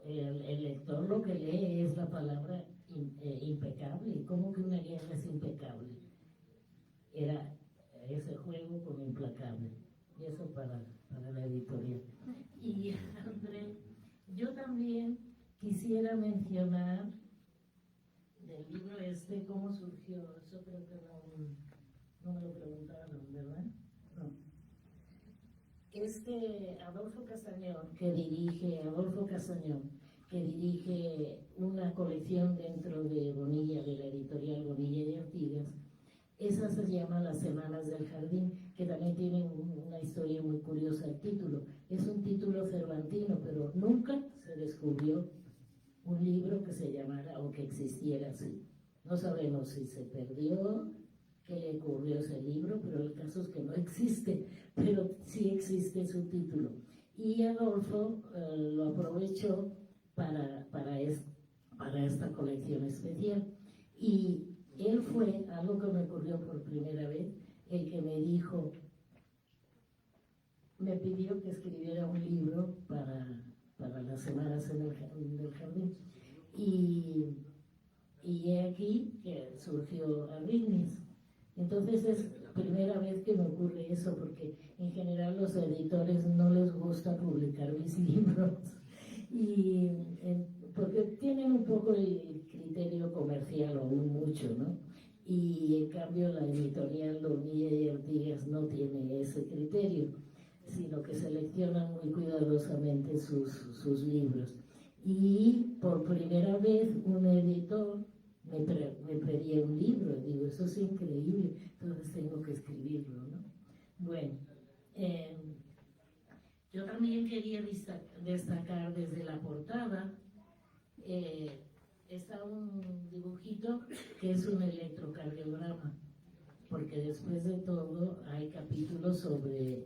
[SPEAKER 3] el lector lo que lee es la palabra impecable. ¿Cómo que una guerra es impecable? Era ese juego con implacable. Y eso para la editorial. Y André, yo también quisiera mencionar del libro cómo surgió. Eso creo que no me lo preguntaron, ¿verdad? No. Adolfo Castañón, que dirige una colección dentro de Bonilla, de la editorial Bonilla y Artigas. Esa se llama Las Semanas del Jardín, que también tiene una historia muy curiosa el título. Es un título cervantino, pero nunca se descubrió un libro que se llamara o que existiera así. No sabemos si se perdió, qué le ocurrió a ese libro, pero el caso es que no existe, pero sí existe su título. Y Adolfo lo aprovechó para esta colección especial. Y él fue, algo que me ocurrió por primera vez, el que me dijo, me pidió que escribiera un libro para las semanas del jardín. Y he aquí que surgió Arritmias. Entonces es la primera vez que me ocurre eso, porque en general los editores no les gusta publicar mis libros, porque tienen un poco el criterio comercial o mucho, ¿no? Y en cambio la editorial Bonilla y Artigas no tiene ese criterio, sino que seleccionan muy cuidadosamente sus libros. Y por primera vez un editor me pedía un libro, y digo, eso es increíble, entonces tengo que escribirlo, ¿no? Bueno, yo también quería destacar desde la portada está un dibujito que es un electrocardiograma, porque después de todo hay capítulos sobre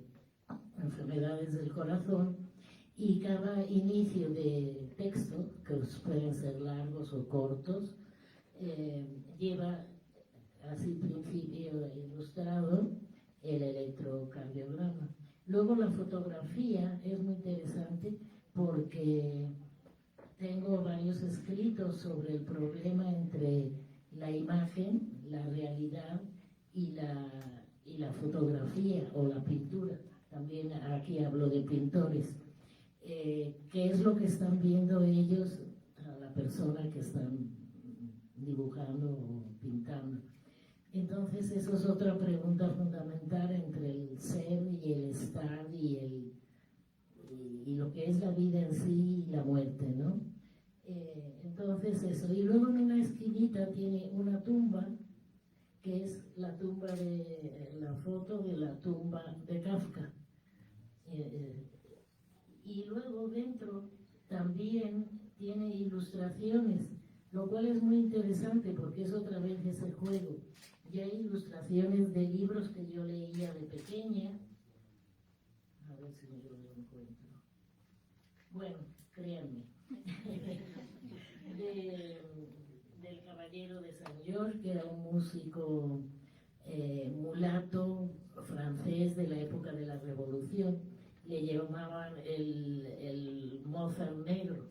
[SPEAKER 3] enfermedades del corazón y cada inicio de texto, que pueden ser largos o cortos, lleva así principio ilustrado el electrocardiograma. Luego la fotografía es muy interesante porque tengo varios escritos sobre el problema entre la imagen, la realidad y la fotografía o la pintura. También aquí hablo de pintores. ¿Qué es lo que están viendo ellos a la persona que están dibujando o pintando? Entonces, eso es otra pregunta fundamental entre el ser y el estar y lo que es la vida en sí y la muerte, ¿no? Entonces, eso. Y luego en una esquinita tiene una tumba, que es la tumba la foto de la tumba de Kafka. Y luego dentro también tiene ilustraciones, lo cual es muy interesante porque es otra vez ese juego. Y hay ilustraciones de libros que yo leía de pequeña. A ver si yo lo encuentro. Bueno, créanme. Del Caballero de San George, que era un músico mulato francés de la época de la Revolución. Le llamaban el Mozart negro.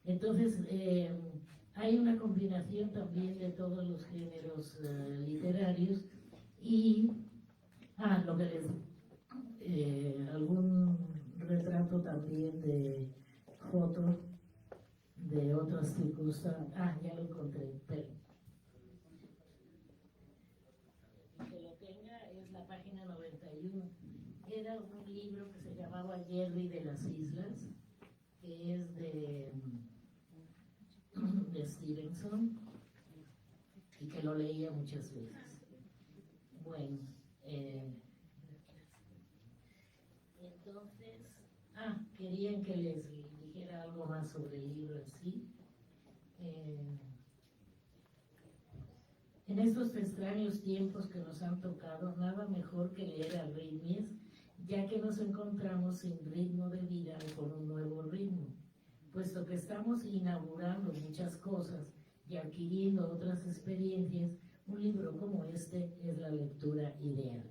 [SPEAKER 3] Entonces, hay una combinación también de todos los géneros literarios y, lo que algún retrato también de fotos de otras circunstancias. Ya lo encontré, pero que lo tenga es la página 91. Era un libro que se llamaba Jerry de las Islas, que es de Stevenson y que lo leía muchas veces. Bueno, entonces, querían que les dijera algo más sobre el libro en sí. En estos extraños tiempos que nos han tocado, nada mejor que leer arritmias, ya que nos encontramos sin ritmo de vida o con un nuevo ritmo. Puesto que estamos inaugurando muchas cosas y adquiriendo otras experiencias, un libro como este es la lectura ideal.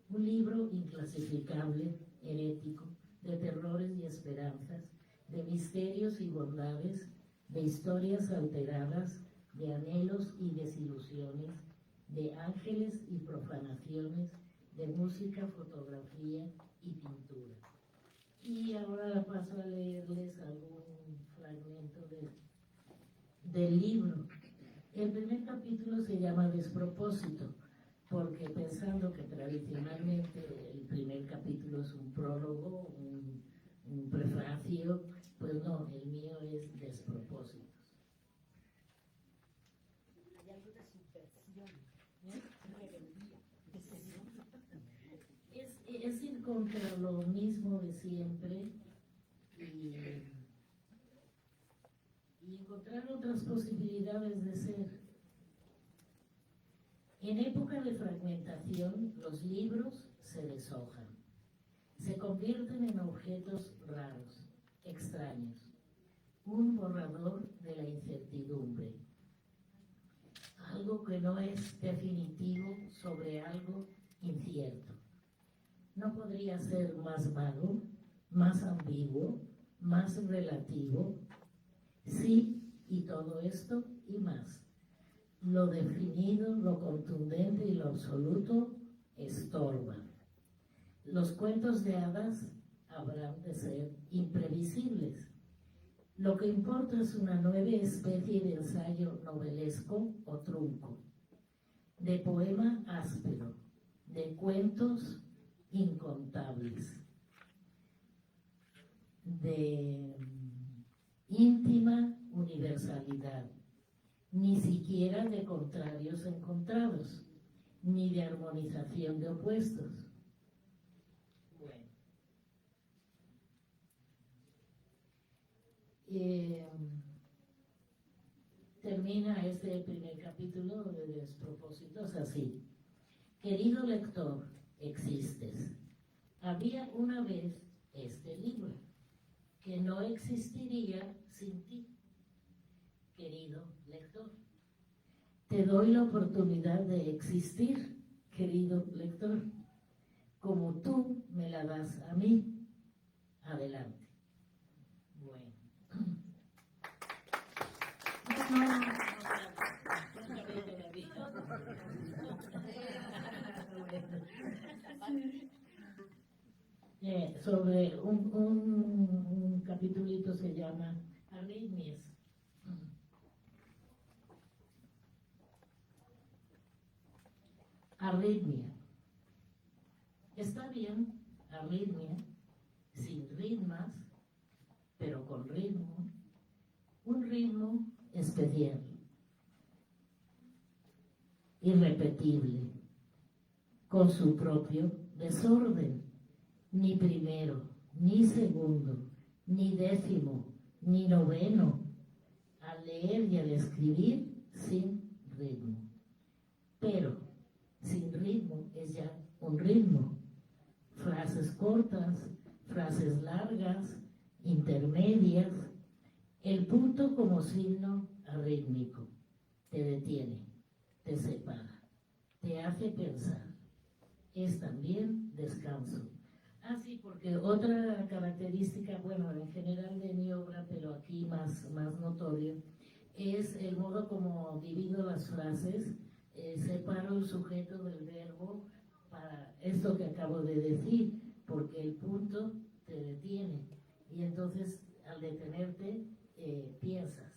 [SPEAKER 3] Un libro inclasificable, herético, de terrores y esperanzas, de misterios y bondades, de historias alteradas, de anhelos y desilusiones, de ángeles y profanaciones, de música, fotografía y pintura. Y ahora paso a leerles algún fragmento del libro. El primer capítulo se llama Despropósito, porque pensando que tradicionalmente el primer capítulo es un prólogo, un prefacio, pues no, el mío es Despropósitos. Hay algo de subversión, es ir contra lo mismo de siempre y encontrar otras posibilidades de ser. En época de fragmentación, los libros se deshojan, se convierten en objetos raros, extraños, un borrador de la incertidumbre, algo que no es definitivo sobre algo incierto. No podría ser más vago, más ambiguo, más relativo. Sí, y todo esto y más. Lo definido, lo contundente y lo absoluto estorban. Los cuentos de hadas habrán de ser imprevisibles. Lo que importa es una nueva especie de ensayo novelesco o trunco, de poema áspero, de cuentos incontables, de íntima universalidad, ni siquiera de contrarios encontrados, ni de armonización de opuestos. Bueno. termina este primer capítulo de Despropósitos así. Querido lector, existes. Había una vez este libro, que no existiría sin ti. Querido lector, te doy la oportunidad de existir, querido lector, como tú me la das a mí. Adelante. Bueno. Sobre un capitulito se llama Arritmias. Arritmia. Está bien, arritmia, sin ritmas, pero con ritmo. Un ritmo especial, irrepetible, con su propio desorden. Ni primero, ni segundo, ni décimo, ni noveno, al leer y al escribir sin ritmo. Pero sin ritmo es ya un ritmo. Frases cortas, frases largas, intermedias. El punto como signo arrítmico te detiene, te separa, te hace pensar. Es también descanso. Sí, porque otra característica, bueno, en general de mi obra, pero aquí más notorio, es el modo como divido las frases, separo el sujeto del verbo para esto que acabo de decir, porque el punto te detiene y entonces al detenerte piensas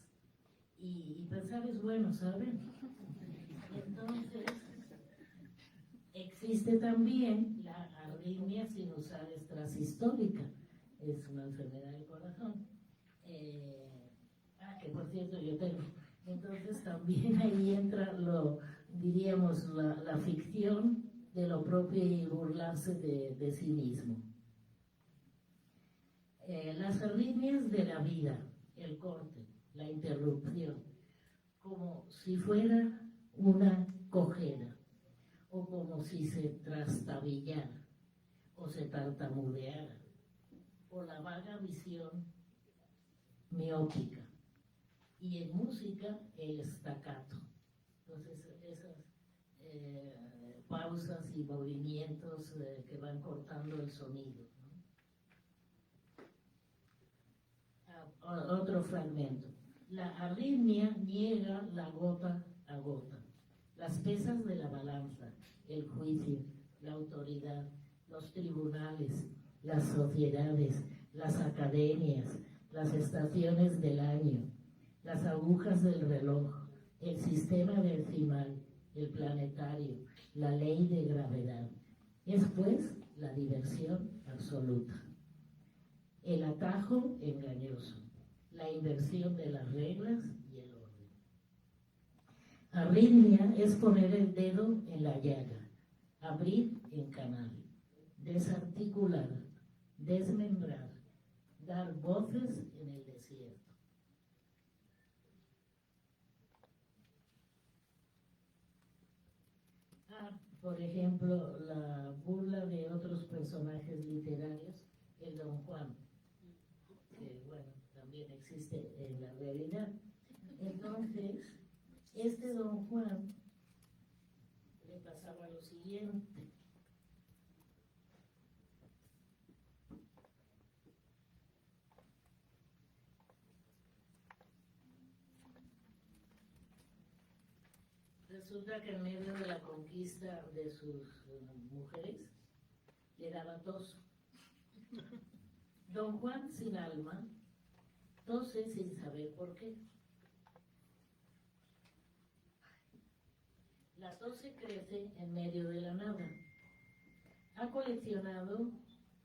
[SPEAKER 3] y pensar es bueno, ¿saben? Entonces existe también la arritmia sinusal extrasistólica, es una enfermedad del corazón, que por cierto yo tengo. Entonces también ahí entra diríamos, la ficción de lo propio y burlarse de sí mismo. Las arritmias de la vida, el corte, la interrupción, como si fuera una cojera, o como si se trastabillara, o se tartamudeara, o la vaga visión miópica. Y en música, el staccato. Entonces, esas pausas y movimientos que van cortando el sonido, ¿no? Otro fragmento. La arritmia niega la gota a gota. Las pesas de la balanza, el juicio, la autoridad, los tribunales, las sociedades, las academias, las estaciones del año, las agujas del reloj, el sistema decimal, el planetario, la ley de gravedad. Es pues la diversión absoluta. El atajo engañoso, la inversión de las reglas y el orden. Arritmia es poner el dedo en la llaga, abrir en canal, desarticular, desmembrar, dar voces en el desierto. Por ejemplo, la burla de otros personajes literarios, el Don Juan, que bueno, también existe en la realidad. Entonces, este Don Juan le pasaba lo siguiente. Resulta que en medio de la conquista de sus mujeres le daba tos. Don Juan sin alma tose sin saber por qué. La tos crece en medio de la nada. Ha coleccionado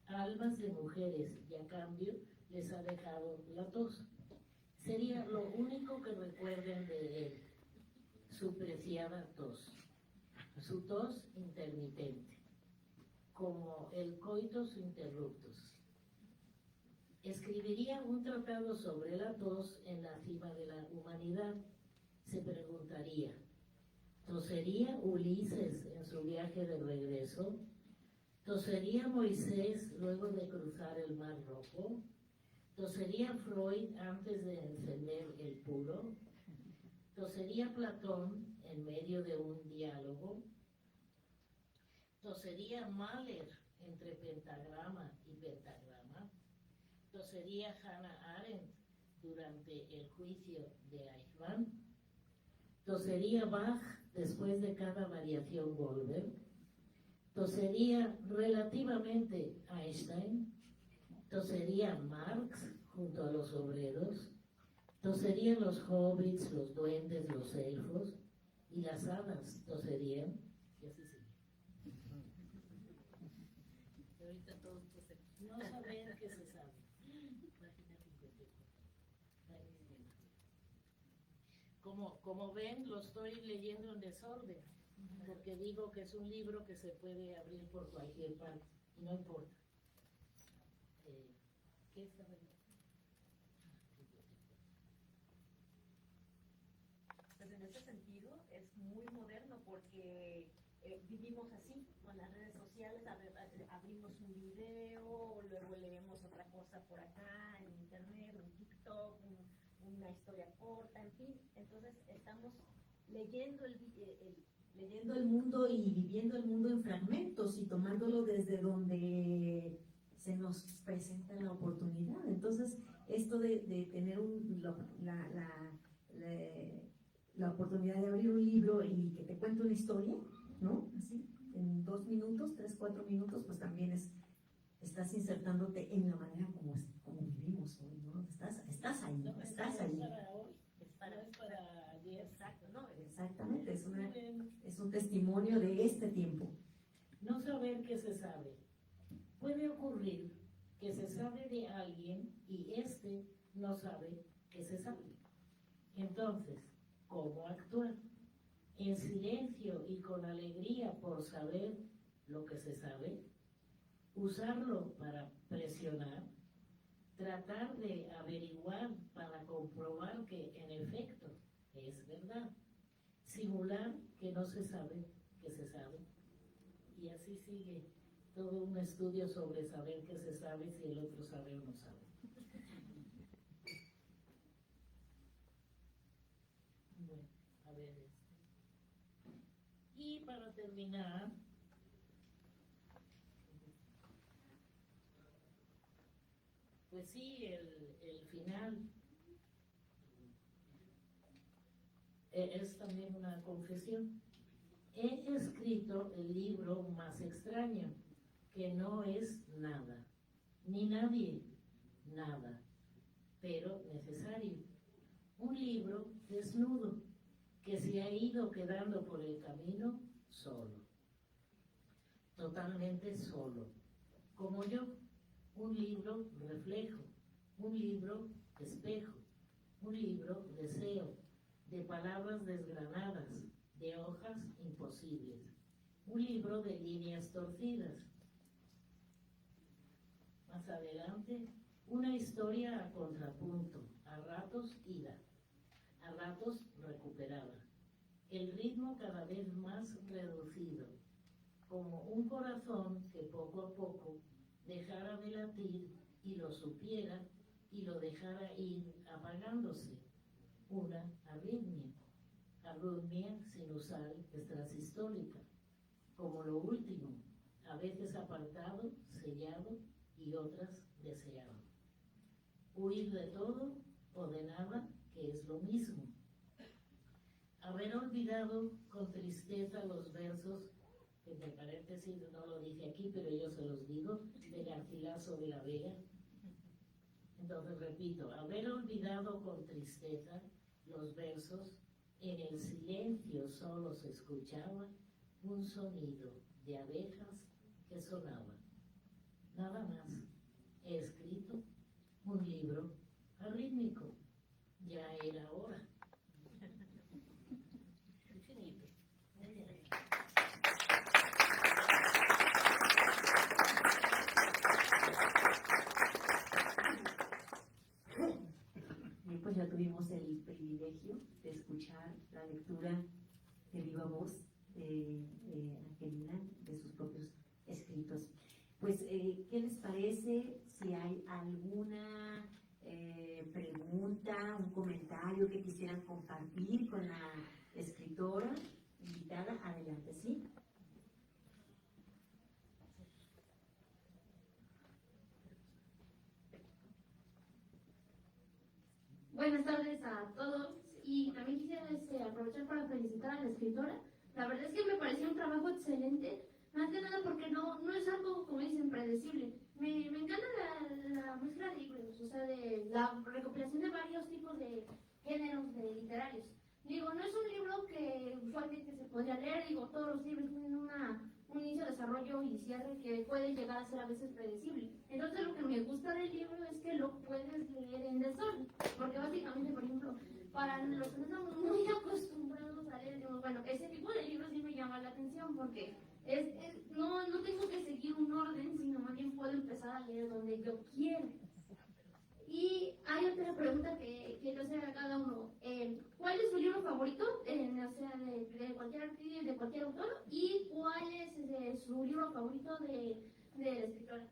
[SPEAKER 3] almas de mujeres y a cambio les ha dejado la tos. Sería lo único que recuerden de él. Su preciada tos, su tos intermitente, como el coitus interruptus. Escribiría un tratado sobre la tos en la cima de la humanidad, se preguntaría, ¿tosería Ulises en su viaje de regreso? ¿Tosería Moisés luego de cruzar el Mar Rojo? ¿Tosería Freud antes de encender el puro? ¿Tosería Platón en medio de un diálogo? ¿Tosería Mahler entre pentagrama y pentagrama? ¿Tosería Hannah Arendt durante el juicio de Eichmann? ¿Tosería Bach después de cada variación Goldberg? ¿Tosería relativamente Einstein? ¿Tosería Marx junto a los obreros? ¿Toserían los hobbits, los duendes, los elfos? ¿Y las hadas toserían? Y así sigue. Y ahorita todos tosen. No saber qué se sabe. Página 54. Como ven, lo estoy leyendo en desorden, porque digo que es un libro que se puede abrir por cualquier parte, y no importa. ¿Qué saben?
[SPEAKER 5] Pues en ese sentido es muy moderno porque vivimos así, con las redes sociales, abrimos un video, luego leemos otra cosa por acá, en internet, en TikTok, una historia corta, en fin. Entonces estamos leyendo
[SPEAKER 1] Leyendo el mundo y viviendo el mundo en fragmentos y tomándolo desde donde se nos presenta la oportunidad. Entonces, esto de tener la oportunidad de abrir un libro y que te cuente una historia, ¿no? Así, en 2 minutos, 3, 4 minutos, pues también estás insertándote en la manera como vivimos hoy, ¿no? Estás ahí,
[SPEAKER 3] No,
[SPEAKER 1] estás ahí.
[SPEAKER 3] Para hoy, es para ayer.
[SPEAKER 5] exacto, ¿no?
[SPEAKER 1] Exactamente, es un testimonio de este tiempo.
[SPEAKER 3] No saber qué se sabe. Puede ocurrir que se sabe de alguien y éste no sabe qué se sabe. Entonces, ¿cómo actuar? En silencio y con alegría por saber lo que se sabe, usarlo para presionar, tratar de averiguar para comprobar que en efecto es verdad, simular que no se sabe que se sabe, y así sigue todo un estudio sobre saber qué se sabe, si el otro sabe o no sabe. Bueno, a ver Y para terminar, pues sí, el final es también una confesión. He escrito el libro más extraño, que no es nada, ni nadie, nada, pero necesario. Un libro desnudo, que se ha ido quedando por el camino solo, totalmente solo, como yo. Un libro reflejo, un libro espejo, un libro deseo, de palabras desgranadas, de hojas imposibles, un libro de líneas torcidas. Más adelante, una historia a contrapunto, a ratos ida, a ratos recuperada, el ritmo cada vez más reducido, como un corazón que poco a poco dejara de latir y lo supiera y lo dejara ir apagándose, una arritmia sinusal extrasistólica, como lo último, a veces apartado, sellado y otras deseado. Huir de todo o de nada, que es lo mismo. Haber olvidado con tristeza los versos, que entre paréntesis no lo dice aquí, pero yo se los digo, de Garcilaso de la Vega. Entonces repito, haber olvidado con tristeza los versos, en el silencio solo se escuchaba un sonido de abejas que sonaba. Nada más. He escrito un libro arrítmico. Ya era hora. Infinito.
[SPEAKER 1] Y pues ya tuvimos el privilegio de escuchar la lectura de viva voz de Angelina, de sus propios escritos. Pues, ¿qué les parece si hay alguna pregunta, un comentario que quisieran compartir con la escritora invitada? Adelante, ¿sí?
[SPEAKER 6] Buenas tardes a todos y también quisiera aprovechar para felicitar a la escritora. La verdad es que me pareció un trabajo excelente, más que nada porque no es algo, como dicen, predecible. Me encanta la mezcla de libros, o sea, de la recopilación de varios tipos de géneros literarios. Digo, no es un libro que usualmente se podría leer, digo, todos los libros tienen un inicio, desarrollo y cierre que puede llegar a ser a veces predecible. Entonces lo que me gusta del libro es que lo puedes leer en desorden, porque básicamente, por ejemplo, para los que no estamos muy acostumbrados a leer, digo, bueno, ese tipo de libros sí me llama la atención porque no tengo que seguir un orden, sino más bien puedo empezar a leer donde yo quiera. Y hay otra pregunta que quiero hacer a cada uno. ¿Cuál es su libro favorito, o sea, de cualquier artista, de cualquier autor? ¿Y cuál es su libro favorito de la escritora?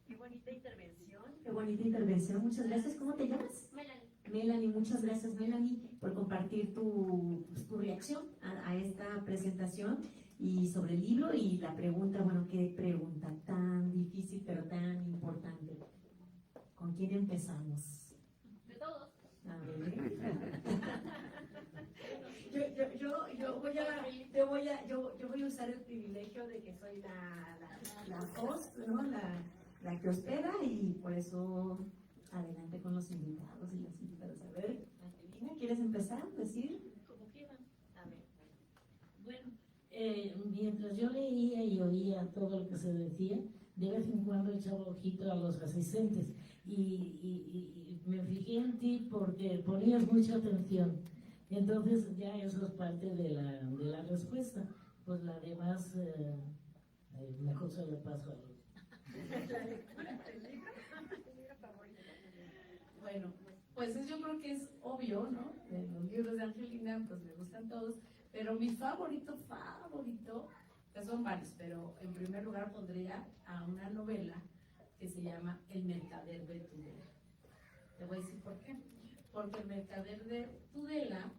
[SPEAKER 5] Qué bonita intervención.
[SPEAKER 1] Qué bonita intervención, muchas gracias. ¿Cómo te llamas?
[SPEAKER 6] Melanie.
[SPEAKER 1] Melanie, muchas gracias, Melanie, por compartir tu reacción a esta presentación y sobre el libro y la pregunta, bueno, qué pregunta tan difícil pero tan importante. ¿Con quién empezamos?
[SPEAKER 6] De todos.
[SPEAKER 1] A ver.
[SPEAKER 2] Yo voy a usar el privilegio de que soy la host, ¿no?
[SPEAKER 1] La que hospeda y por eso adelante con los invitados y las invitadas. A ver, Angelina, ¿quieres empezar? ¿Decir?
[SPEAKER 5] Como quieran. A ver.
[SPEAKER 3] Bueno, mientras yo leía y oía todo lo que se decía, de vez en cuando echaba ojito a los asistentes y me fijé en ti porque ponías mucha atención. Entonces ya eso es parte de la respuesta. Pues la demás, mejor se lo paso a ellos.
[SPEAKER 2] Bueno, pues yo creo que es obvio, ¿no? Los libros de Angelina, pues me gustan todos, pero mi favorito, que son varios, pero en primer lugar pondría a una novela que se llama El Mercader de Tudela. Te voy a decir por qué. Porque El Mercader de Tudela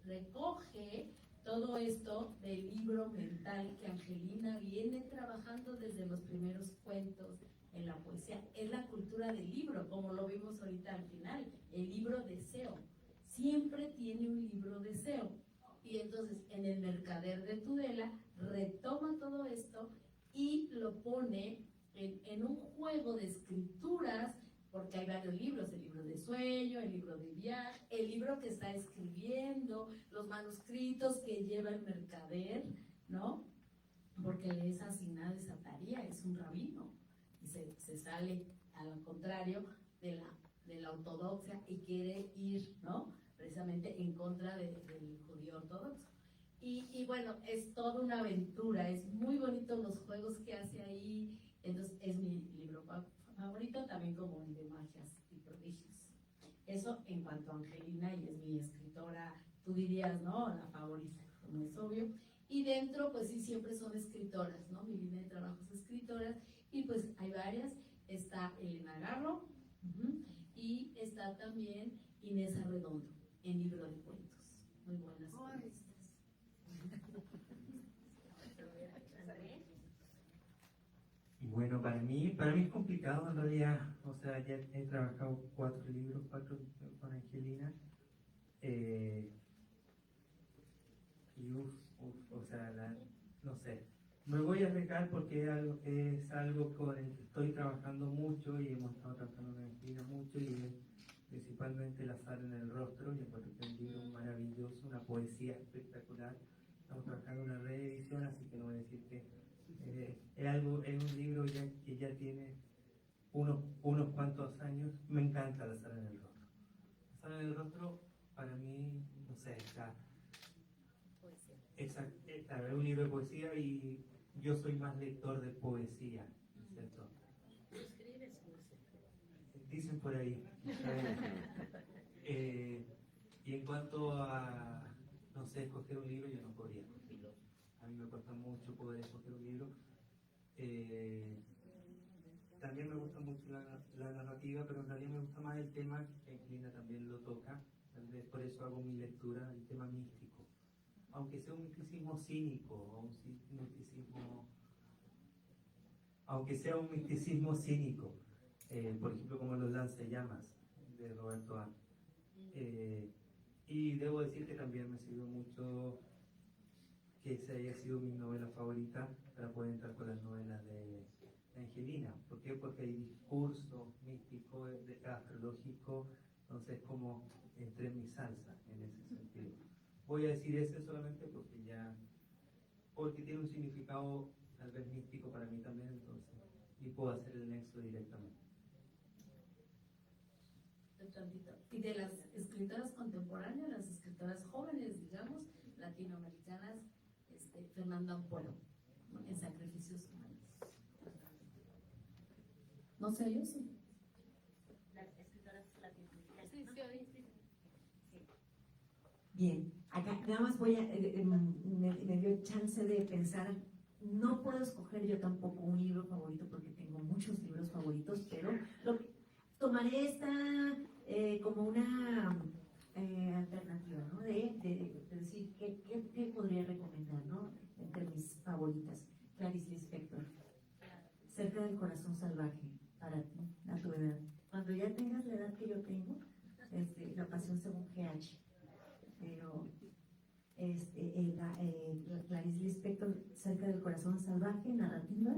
[SPEAKER 2] recoge todo esto del libro mental que Angelina viene trabajando desde los primeros cuentos en la poesía. Es la cultura del libro, como lo vimos ahorita al final, el libro deseo. Siempre tiene un libro deseo. Y entonces en El Mercader de Tudela retoma todo esto y lo pone en un juego de escrituras, porque hay varios libros, el libro de sueño, el libro de viaje, el libro que está escribiendo, los manuscritos que lleva el mercader, ¿no? Porque le es asignada esa tarea, es un rabino, y se sale al contrario de la ortodoxia y quiere ir, ¿no? Precisamente en contra del judío ortodoxo. Y bueno, es toda una aventura, es muy bonito los juegos que hace ahí, entonces es mi libro favorito, también como el de magias y prodigios. Eso en cuanto a Angelina, y es mi escritora, tú dirías, ¿no? La favorita, como es obvio. Y dentro, pues sí, siempre son escritoras, ¿no? Mi línea de trabajo es escritoras, y pues hay varias. Está Elena Garro, y está también Inés Arredondo, en libro de cuentos. Muy buenas cuentistas.
[SPEAKER 4] Y bueno, para mí es complicado en realidad. O sea, ya he trabajado 4 libros con Angelina. Y o sea, no sé. Me voy a arriesgar porque es algo con el que estoy trabajando mucho y hemos estado trabajando con Angelina mucho, y es principalmente El azar en el rostro. Y encuentro que es un libro maravilloso, una poesía espectacular. Estamos trabajando en una reedición, así que no voy a decir que es un libro que ya tiene unos cuantos años. Me encanta El azar en el rostro. El azar en el rostro, para mí, no sé, es un libro de poesía, y yo soy más lector de poesía, ¿cierto?
[SPEAKER 5] ¿Tú escribes?
[SPEAKER 4] Dicen por ahí. Y en cuanto a, no sé, escoger un libro, yo no podría escogerlo. A mí me cuesta mucho poder escoger un libro. También me gusta mucho la narrativa, pero en realidad me gusta más el tema, que Angelina también lo toca. Tal vez por eso hago mi lectura, el tema místico. Aunque sea un misticismo cínico, o aunque sea un misticismo cínico, por ejemplo como Los lanzallamas de Roberto A. Y debo decir que también me sirvió mucho que esa haya sido mi novela favorita para poder entrar con las novelas de Angelina. ¿Por qué? Porque hay discurso místico, astrológico, entonces como entré en mi salsa en ese sentido. Voy a decir ese solamente porque tiene un significado tal vez místico para mí también, entonces, y puedo hacer el nexo directamente.
[SPEAKER 2] Y de las escritoras contemporáneas, las escritoras jóvenes, digamos, latinoamericanas, Fernanda Ampolo, ¿no? En Sacrificios Humanos. No sé, yo sí.
[SPEAKER 5] Las escritoras latinoamericanas.
[SPEAKER 6] Sí,
[SPEAKER 5] ¿No?
[SPEAKER 6] sí, hoy sí.
[SPEAKER 1] Bien, acá nada más voy a, me dio chance de pensar, no puedo escoger yo tampoco un libro favorito porque tengo muchos libros favoritos, pero tomaré esta como una alternativa, ¿no? De decir qué podría recomendar, ¿no? Entre mis favoritas. Clarice Lispector, Cerca del corazón salvaje, para ti, a tu edad. Cuando ya tengas la edad que yo tengo, La pasión según GH. Pero Clarice Lispector, Cerca del corazón salvaje, narrativa,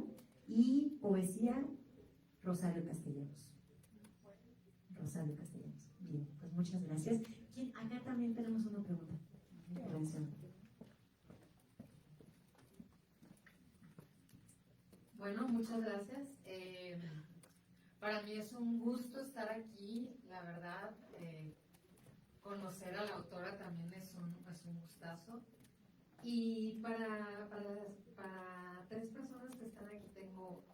[SPEAKER 1] y poesía, Rosario Castellanos. Rosario Castellanos. Bien, pues muchas gracias. Acá también tenemos una pregunta.
[SPEAKER 7] Bueno, muchas gracias. Para mí es un gusto estar aquí, la verdad. Conocer a la autora también es un gustazo. Y para tres personas que están aquí tengo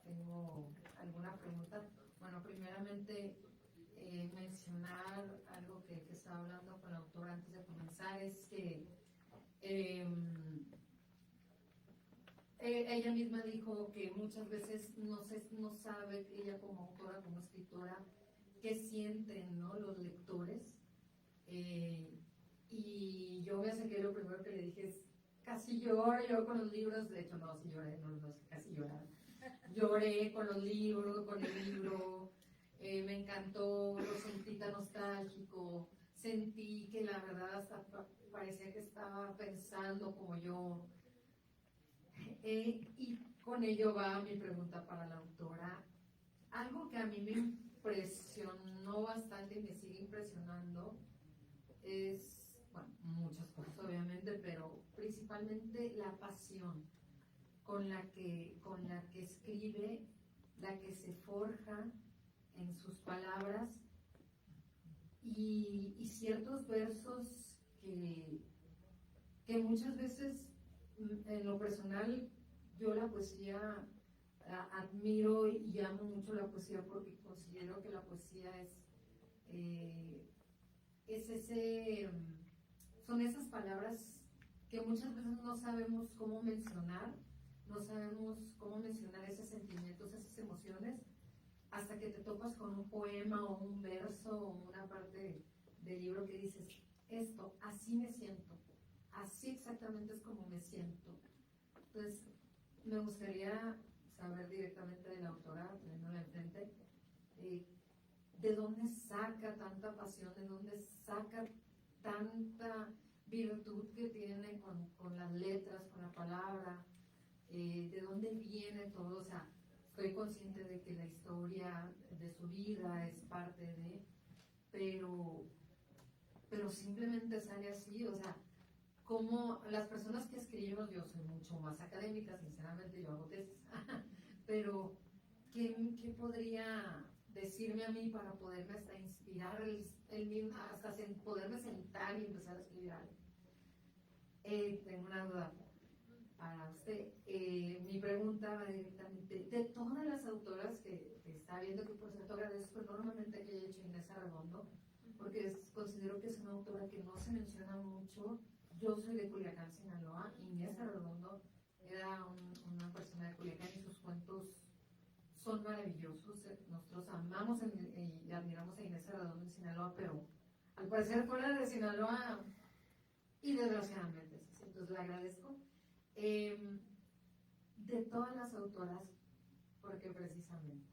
[SPEAKER 7] alguna pregunta. Bueno, primeramente mencionar algo que estaba hablando con la autora antes de comenzar, es que ella misma dijo que muchas veces no sabe ella como autora, como escritora, qué sienten, ¿no?, los lectores. Y yo me acerqué, lo primero que le dije es, casi lloro yo con los libros. De hecho, no, sí lloré, no, casi llorar. Lloré con los libros, con el libro, me encantó, lo sentí tan nostálgico, sentí que la verdad hasta parecía que estaba pensando como yo. Y con ello va mi pregunta para la autora. Algo que a mí me impresionó bastante y me sigue impresionando es, bueno, muchas cosas obviamente, pero principalmente la pasión con la que escribe, la que se forja en sus palabras, y ciertos versos que muchas veces, en lo personal, yo la poesía admiro y amo mucho la poesía, porque considero que la poesía son esas palabras que muchas veces no sabemos cómo mencionar, no sabemos cómo mencionar esos sentimientos, esas emociones, hasta que te topas con un poema o un verso o una parte del libro que dices, esto, así me siento, así exactamente es como me siento. Entonces, me gustaría saber directamente de la autora, teniéndola enfrente, de dónde saca tanta pasión, de dónde saca tanta virtud que tiene con las letras, con la palabra, de dónde viene todo. O sea, estoy consciente de que la historia de su vida es parte de, pero simplemente sale así. O sea, como las personas que escribimos, yo soy mucho más académica, sinceramente, yo hago tesis, pero ¿qué podría decirme a mí para poderme hasta inspirar, hasta poderme sentar y empezar a escribir algo? Tengo una duda. para usted. Mi pregunta va directamente, de todas las autoras que está viendo, que por cierto agradezco enormemente que haya hecho Inés Arredondo, porque considero que es una autora que no se menciona mucho. Yo soy de Culiacán, Sinaloa, y Inés Arredondo era una persona de Culiacán y sus cuentos son maravillosos. Nosotros amamos y admiramos a Inés Arredondo en Sinaloa, pero al parecer fuera de Sinaloa, y desgraciadamente es así. Entonces le agradezco. De todas las autoras, porque precisamente,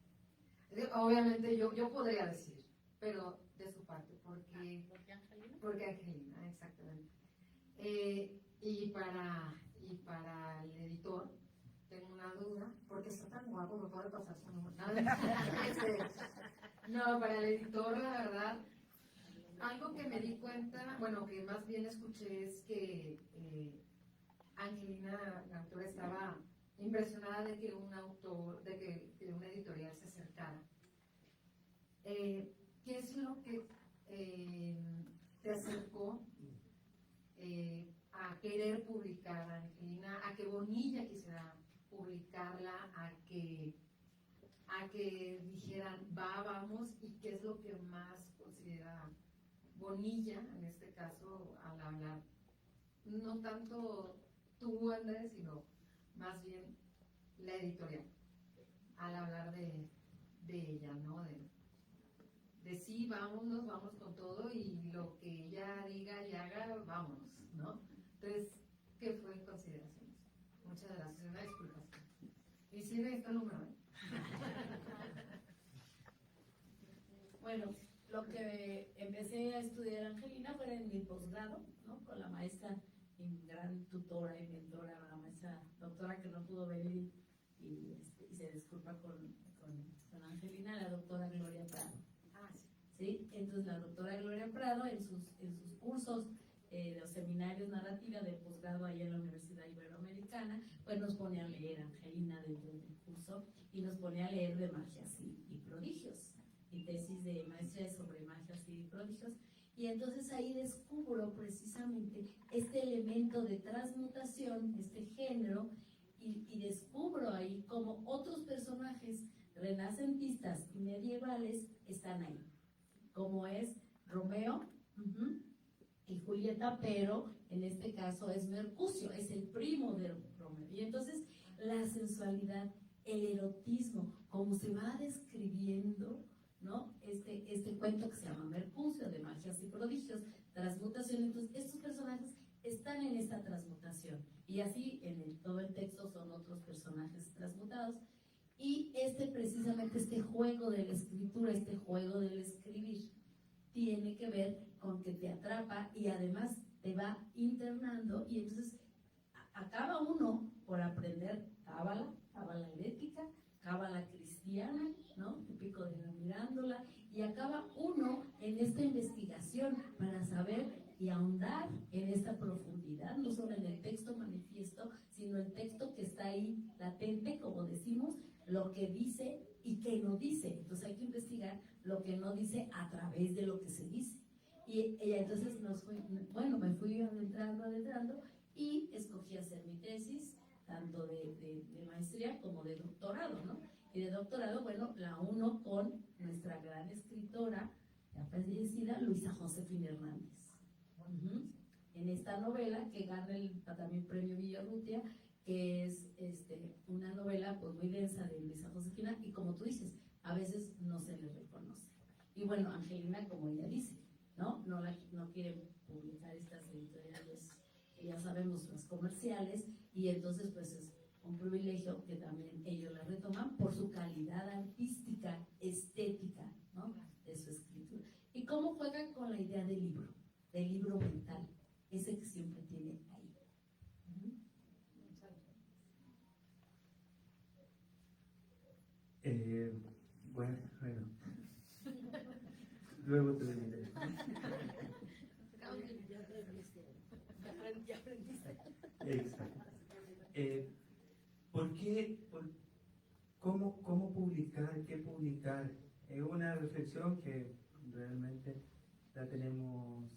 [SPEAKER 7] obviamente yo podría decir, pero de su parte, porque Angelina, exactamente. Y para el editor, tengo una duda, porque está tan guapo, me puede pasar su número. No, para el editor, la verdad, algo que me di cuenta, bueno, que más bien escuché es que Angelina, la autora, estaba impresionada de que una editorial se acercara. ¿Qué es lo que te acercó a querer publicar a Angelina, a que Bonilla quisiera publicarla, a que dijeran, vamos, y qué es lo que más considera Bonilla, en este caso, al hablar, no tanto tú, Andrés, sino más bien la editorial, al hablar de ella, ¿no? De sí, vamos con todo, y lo que ella diga y haga, vámonos, ¿no? Entonces, ¿qué fue en consideración? Muchas gracias, una disculpa. Y sí, necesito el número, ¿eh?
[SPEAKER 2] Bueno, lo que empecé a estudiar Angelina fue en mi posgrado, ¿no? Con la maestra y gran tutora y mentora, la maestra doctora que no pudo venir y se disculpa con Angelina, la doctora Gloria Prado. ¿Sí? Entonces la doctora Gloria Prado en sus cursos, los seminarios narrativa de posgrado allá en la Universidad Iberoamericana, pues nos pone a leer Angelina dentro del curso y nos pone a leer de magias y prodigios, y tesis de maestría sobre magias y prodigios. Y entonces ahí descubro precisamente este elemento de transmutación, este género, y descubro ahí cómo otros personajes renacentistas y medievales están ahí, como es Romeo y Julieta, pero en este caso es Mercucio, es el primo de Romeo. Y entonces la sensualidad, el erotismo, como se va describiendo, ¿no? Este cuento que se llama Mercucio, de magias y prodigios, transmutación. Entonces estos personajes están en esta transmutación, y así todo el texto son otros personajes transmutados. Y precisamente este juego de la escritura, este juego del escribir, tiene que ver con que te atrapa y además te va internando, y entonces acaba uno por aprender cábala herética, cábala cristiana, ¿no? Típico de la mirándola, y acaba uno en esta investigación para saber y ahondar en esta profundidad, no solo en el texto manifiesto, sino el texto que está ahí latente, como decimos, lo que dice y que no dice. Entonces hay que investigar lo que no dice a través de lo que se dice. Y entonces me fui adentrando y escogí hacer mi tesis, tanto de maestría como de doctorado, ¿no? Y de doctorado, bueno, la uno con nuestra gran escritora, ya fallecida, Luisa Josefina Hernández. En esta novela que gana también premio Villarrutia, que es una novela pues muy densa de Luisa Josefina, y como tú dices, a veces no se le reconoce. Y bueno, Angelina, como ella dice, no quiere publicar estas editoriales, que ya sabemos, las comerciales, y entonces pues es un privilegio que también ellos la retoman por su calidad artística, estética, ¿no? De su escritura. Y cómo juegan con la idea del libro mental, ese que siempre tiene ahí.
[SPEAKER 4] Bueno, luego te diré. Exacto. ¿Cómo publicar? ¿Qué publicar? Es una reflexión que realmente la tenemos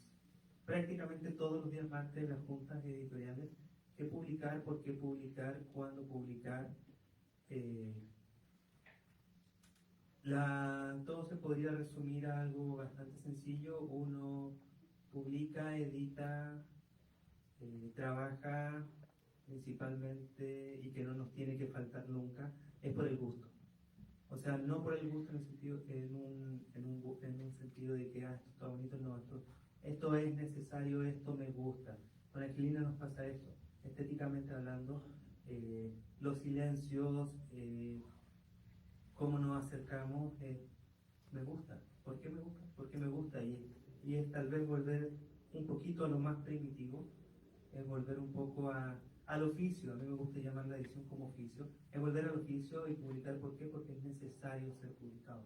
[SPEAKER 4] prácticamente todos los días martes en las juntas editoriales, ¿Qué publicar? ¿Por qué publicar? ¿Cuándo publicar? Todo se podría resumir a algo bastante sencillo. Uno publica, edita, trabaja principalmente, y que no nos tiene que faltar nunca, es por el gusto. O sea, no por el gusto en el sentido, en un sentido de que esto está bonito, no, esto es necesario, esto me gusta. Con Angelina nos pasa eso, estéticamente hablando, los silencios, cómo nos acercamos, me gusta. ¿Por qué me gusta? Porque me gusta, y es tal vez volver un poquito a lo más primitivo, es volver un poco al oficio. A mí me gusta llamar la edición como oficio, es volver al oficio y publicar. ¿Por qué? Porque es necesario ser publicado.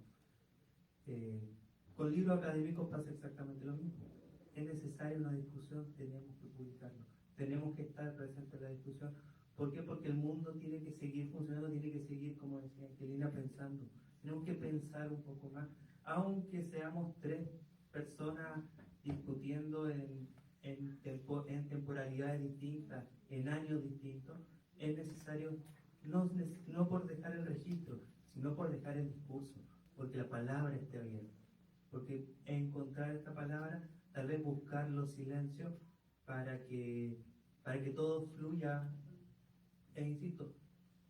[SPEAKER 4] Con libros académicos pasa exactamente lo mismo. Es necesaria una discusión, tenemos que publicarlo, tenemos que estar presentes en la discusión. ¿Por qué? Porque el mundo tiene que seguir funcionando, tiene que seguir, como decía Angelina, pensando. Tenemos que pensar un poco más, aunque seamos 3 personas discutiendo en temporalidades distintas, en años distintos. Es necesario, no por dejar el registro, sino por dejar el discurso, porque la palabra esté abierta, porque encontrar esta palabra, tal vez buscar los silencios para que todo fluya. E insisto,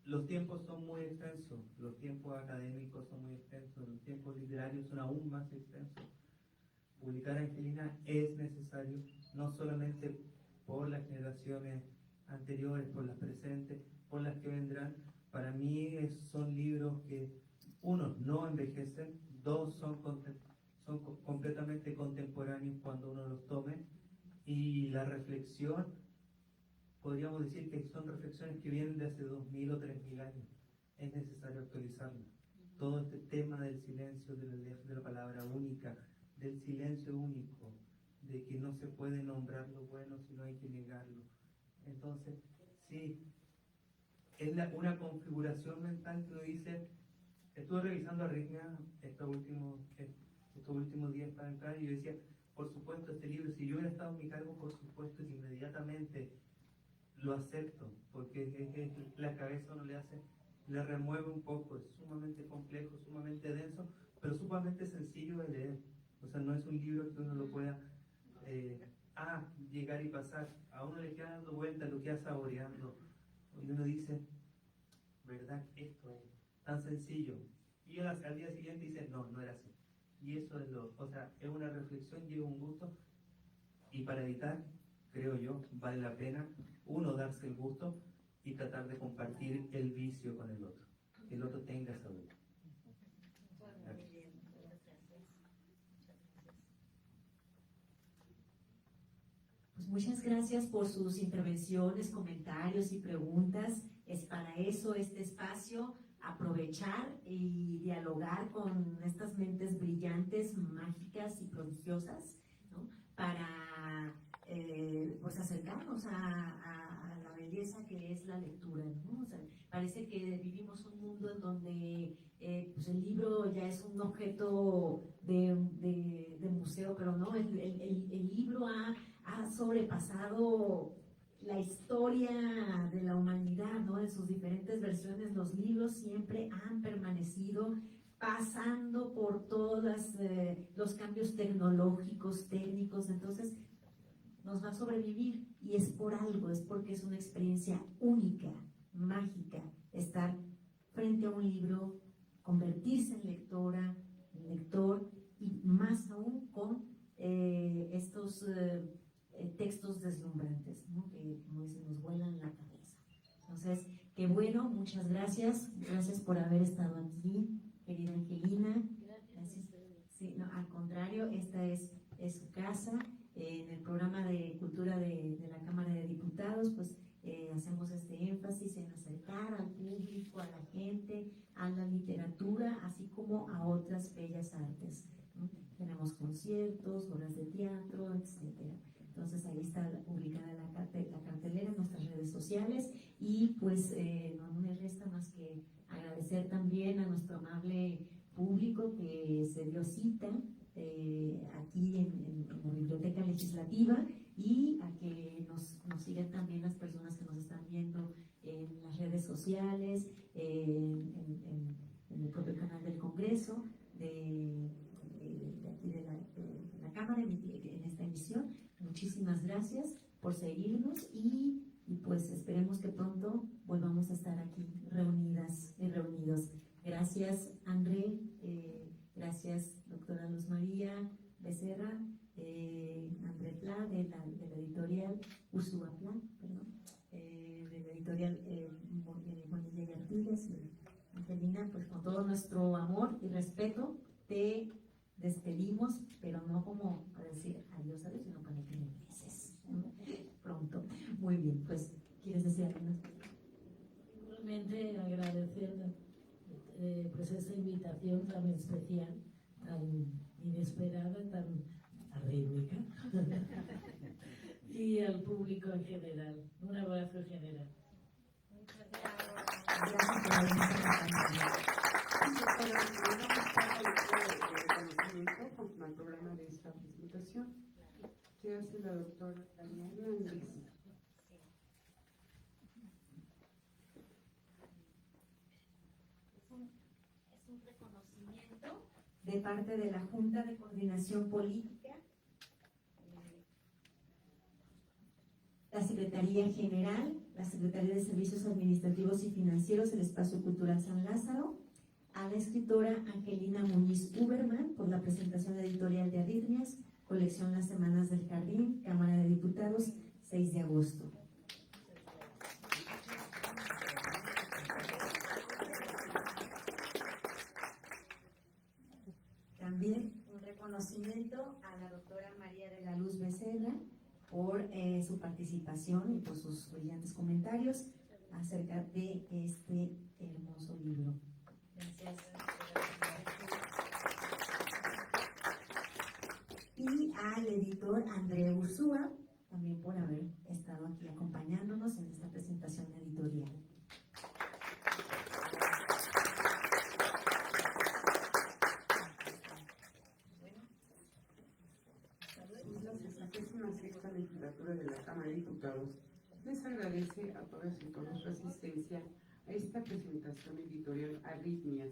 [SPEAKER 4] los tiempos son muy extensos, los tiempos académicos son muy extensos, los tiempos literarios son aún más extensos. Publicar, Angelina, es necesario, no solamente por las generaciones anteriores, por las presentes, por las que vendrán. Para mí son libros que, 1, no envejecen, 2, son completamente contemporáneos cuando uno los tome, y la reflexión, podríamos decir que son reflexiones que vienen de hace 2000 o 3000 años. Es necesario actualizarlo. Todo este tema del silencio, de la palabra única, del silencio único, de que no se puede nombrar lo bueno, sino hay que negarlo. Entonces, sí, es una configuración mental que uno dice. Estuve revisando Arritmia estos últimos días para entrar, y yo decía, por supuesto, este libro, si yo hubiera estado en mi cargo, por supuesto, inmediatamente lo acepto, porque la cabeza uno le remueve un poco. Es sumamente complejo, sumamente denso, pero sumamente sencillo de leer. O sea, no es un libro que uno lo pueda llegar y pasar. A uno le queda dando vueltas, lo queda saboreando, y uno dice, ¿verdad? Esto es tan sencillo. Y al día siguiente dice, no era así. Y eso es es una reflexión y es un gusto. Y para editar, creo yo, vale la pena uno darse el gusto y tratar de compartir el vicio con el otro, que el otro tenga salud.
[SPEAKER 1] Pues muchas gracias por sus intervenciones, comentarios y preguntas. Es para eso este espacio, aprovechar y dialogar con estas mentes brillantes, mágicas y prodigiosas, ¿no? Para pues acercarnos a la belleza que es la lectura, ¿no? O sea, parece que vivimos un mundo en donde pues el libro ya es un objeto de museo, pero no, el libro ha sobrepasado la historia de la humanidad, ¿no? En sus diferentes versiones, los libros siempre han permanecido pasando por todos los cambios tecnológicos, técnicos. Entonces nos va a sobrevivir, y es por algo, es porque es una experiencia única, mágica, estar frente a un libro, convertirse en lectora, en lector, y más aún con estos textos deslumbrantes, ¿no? Que, como dicen, nos vuelan la cabeza. Entonces, qué bueno, muchas gracias por haber estado aquí, querida Angelina. Gracias. Sí, no, al contrario, esta es su casa. En el programa de cultura de la Cámara de Diputados, pues hacemos este énfasis en acercar al público, a la gente, a la literatura, así como a otras bellas artes, ¿no? Tenemos conciertos, obras de teatro, etcétera. Entonces ahí está publicada la cartelera en nuestras redes sociales, y pues no me resta más que agradecer también a nuestro amable público que se dio cita aquí en la Biblioteca Legislativa, y a que nos sigan también las personas que nos sociales, en el propio canal del Congreso, de la Cámara en esta emisión. Muchísimas gracias por seguirnos y pues esperemos que pronto volvamos a estar aquí reunidas y reunidos. Gracias, André, gracias, doctora Luz María Becerra, André Pla, de la editorial Ursúa Pla, perdón, de la editorial Bonilla y Artigas. Angelina, pues con todo nuestro amor y respeto te despedimos, pero no como para decir adiós, sino para que regreses pronto. Muy bien, pues, ¿quieres decir algo más?
[SPEAKER 3] Igualmente agradecer pues esta invitación tan especial, tan inesperada, tan arrítmica y al público en general. Un abrazo general.
[SPEAKER 1] Gracias por habernos acompañado.
[SPEAKER 8] Reconocimiento conforme al programa de esta presentación. ¿Qué hace la doctora Tania Hernández?
[SPEAKER 5] Es un reconocimiento
[SPEAKER 1] De parte de la Junta de Coordinación Política, la Secretaría General, la Secretaría de Servicios Administrativos y Financieros del Espacio Cultural San Lázaro, a la escritora Angelina Muñiz Uberman por la presentación editorial de Arritmias, colección Las Semanas del Jardín, Cámara de Diputados, 6 de agosto. También un reconocimiento a la doctora María de la Luz Becerra por su participación y por sus brillantes comentarios acerca de este hermoso libro. Gracias. Y al editor André Ursúa, también por haber estado aquí acompañándonos en esta presentación editorial.
[SPEAKER 8] La 66ª legislatura de la Cámara de Diputados les agradece a todas y todos su asistencia a esta presentación editorial Arritmias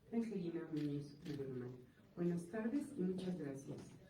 [SPEAKER 8] de Angelina Muñiz Uberman. Buenas tardes y muchas gracias.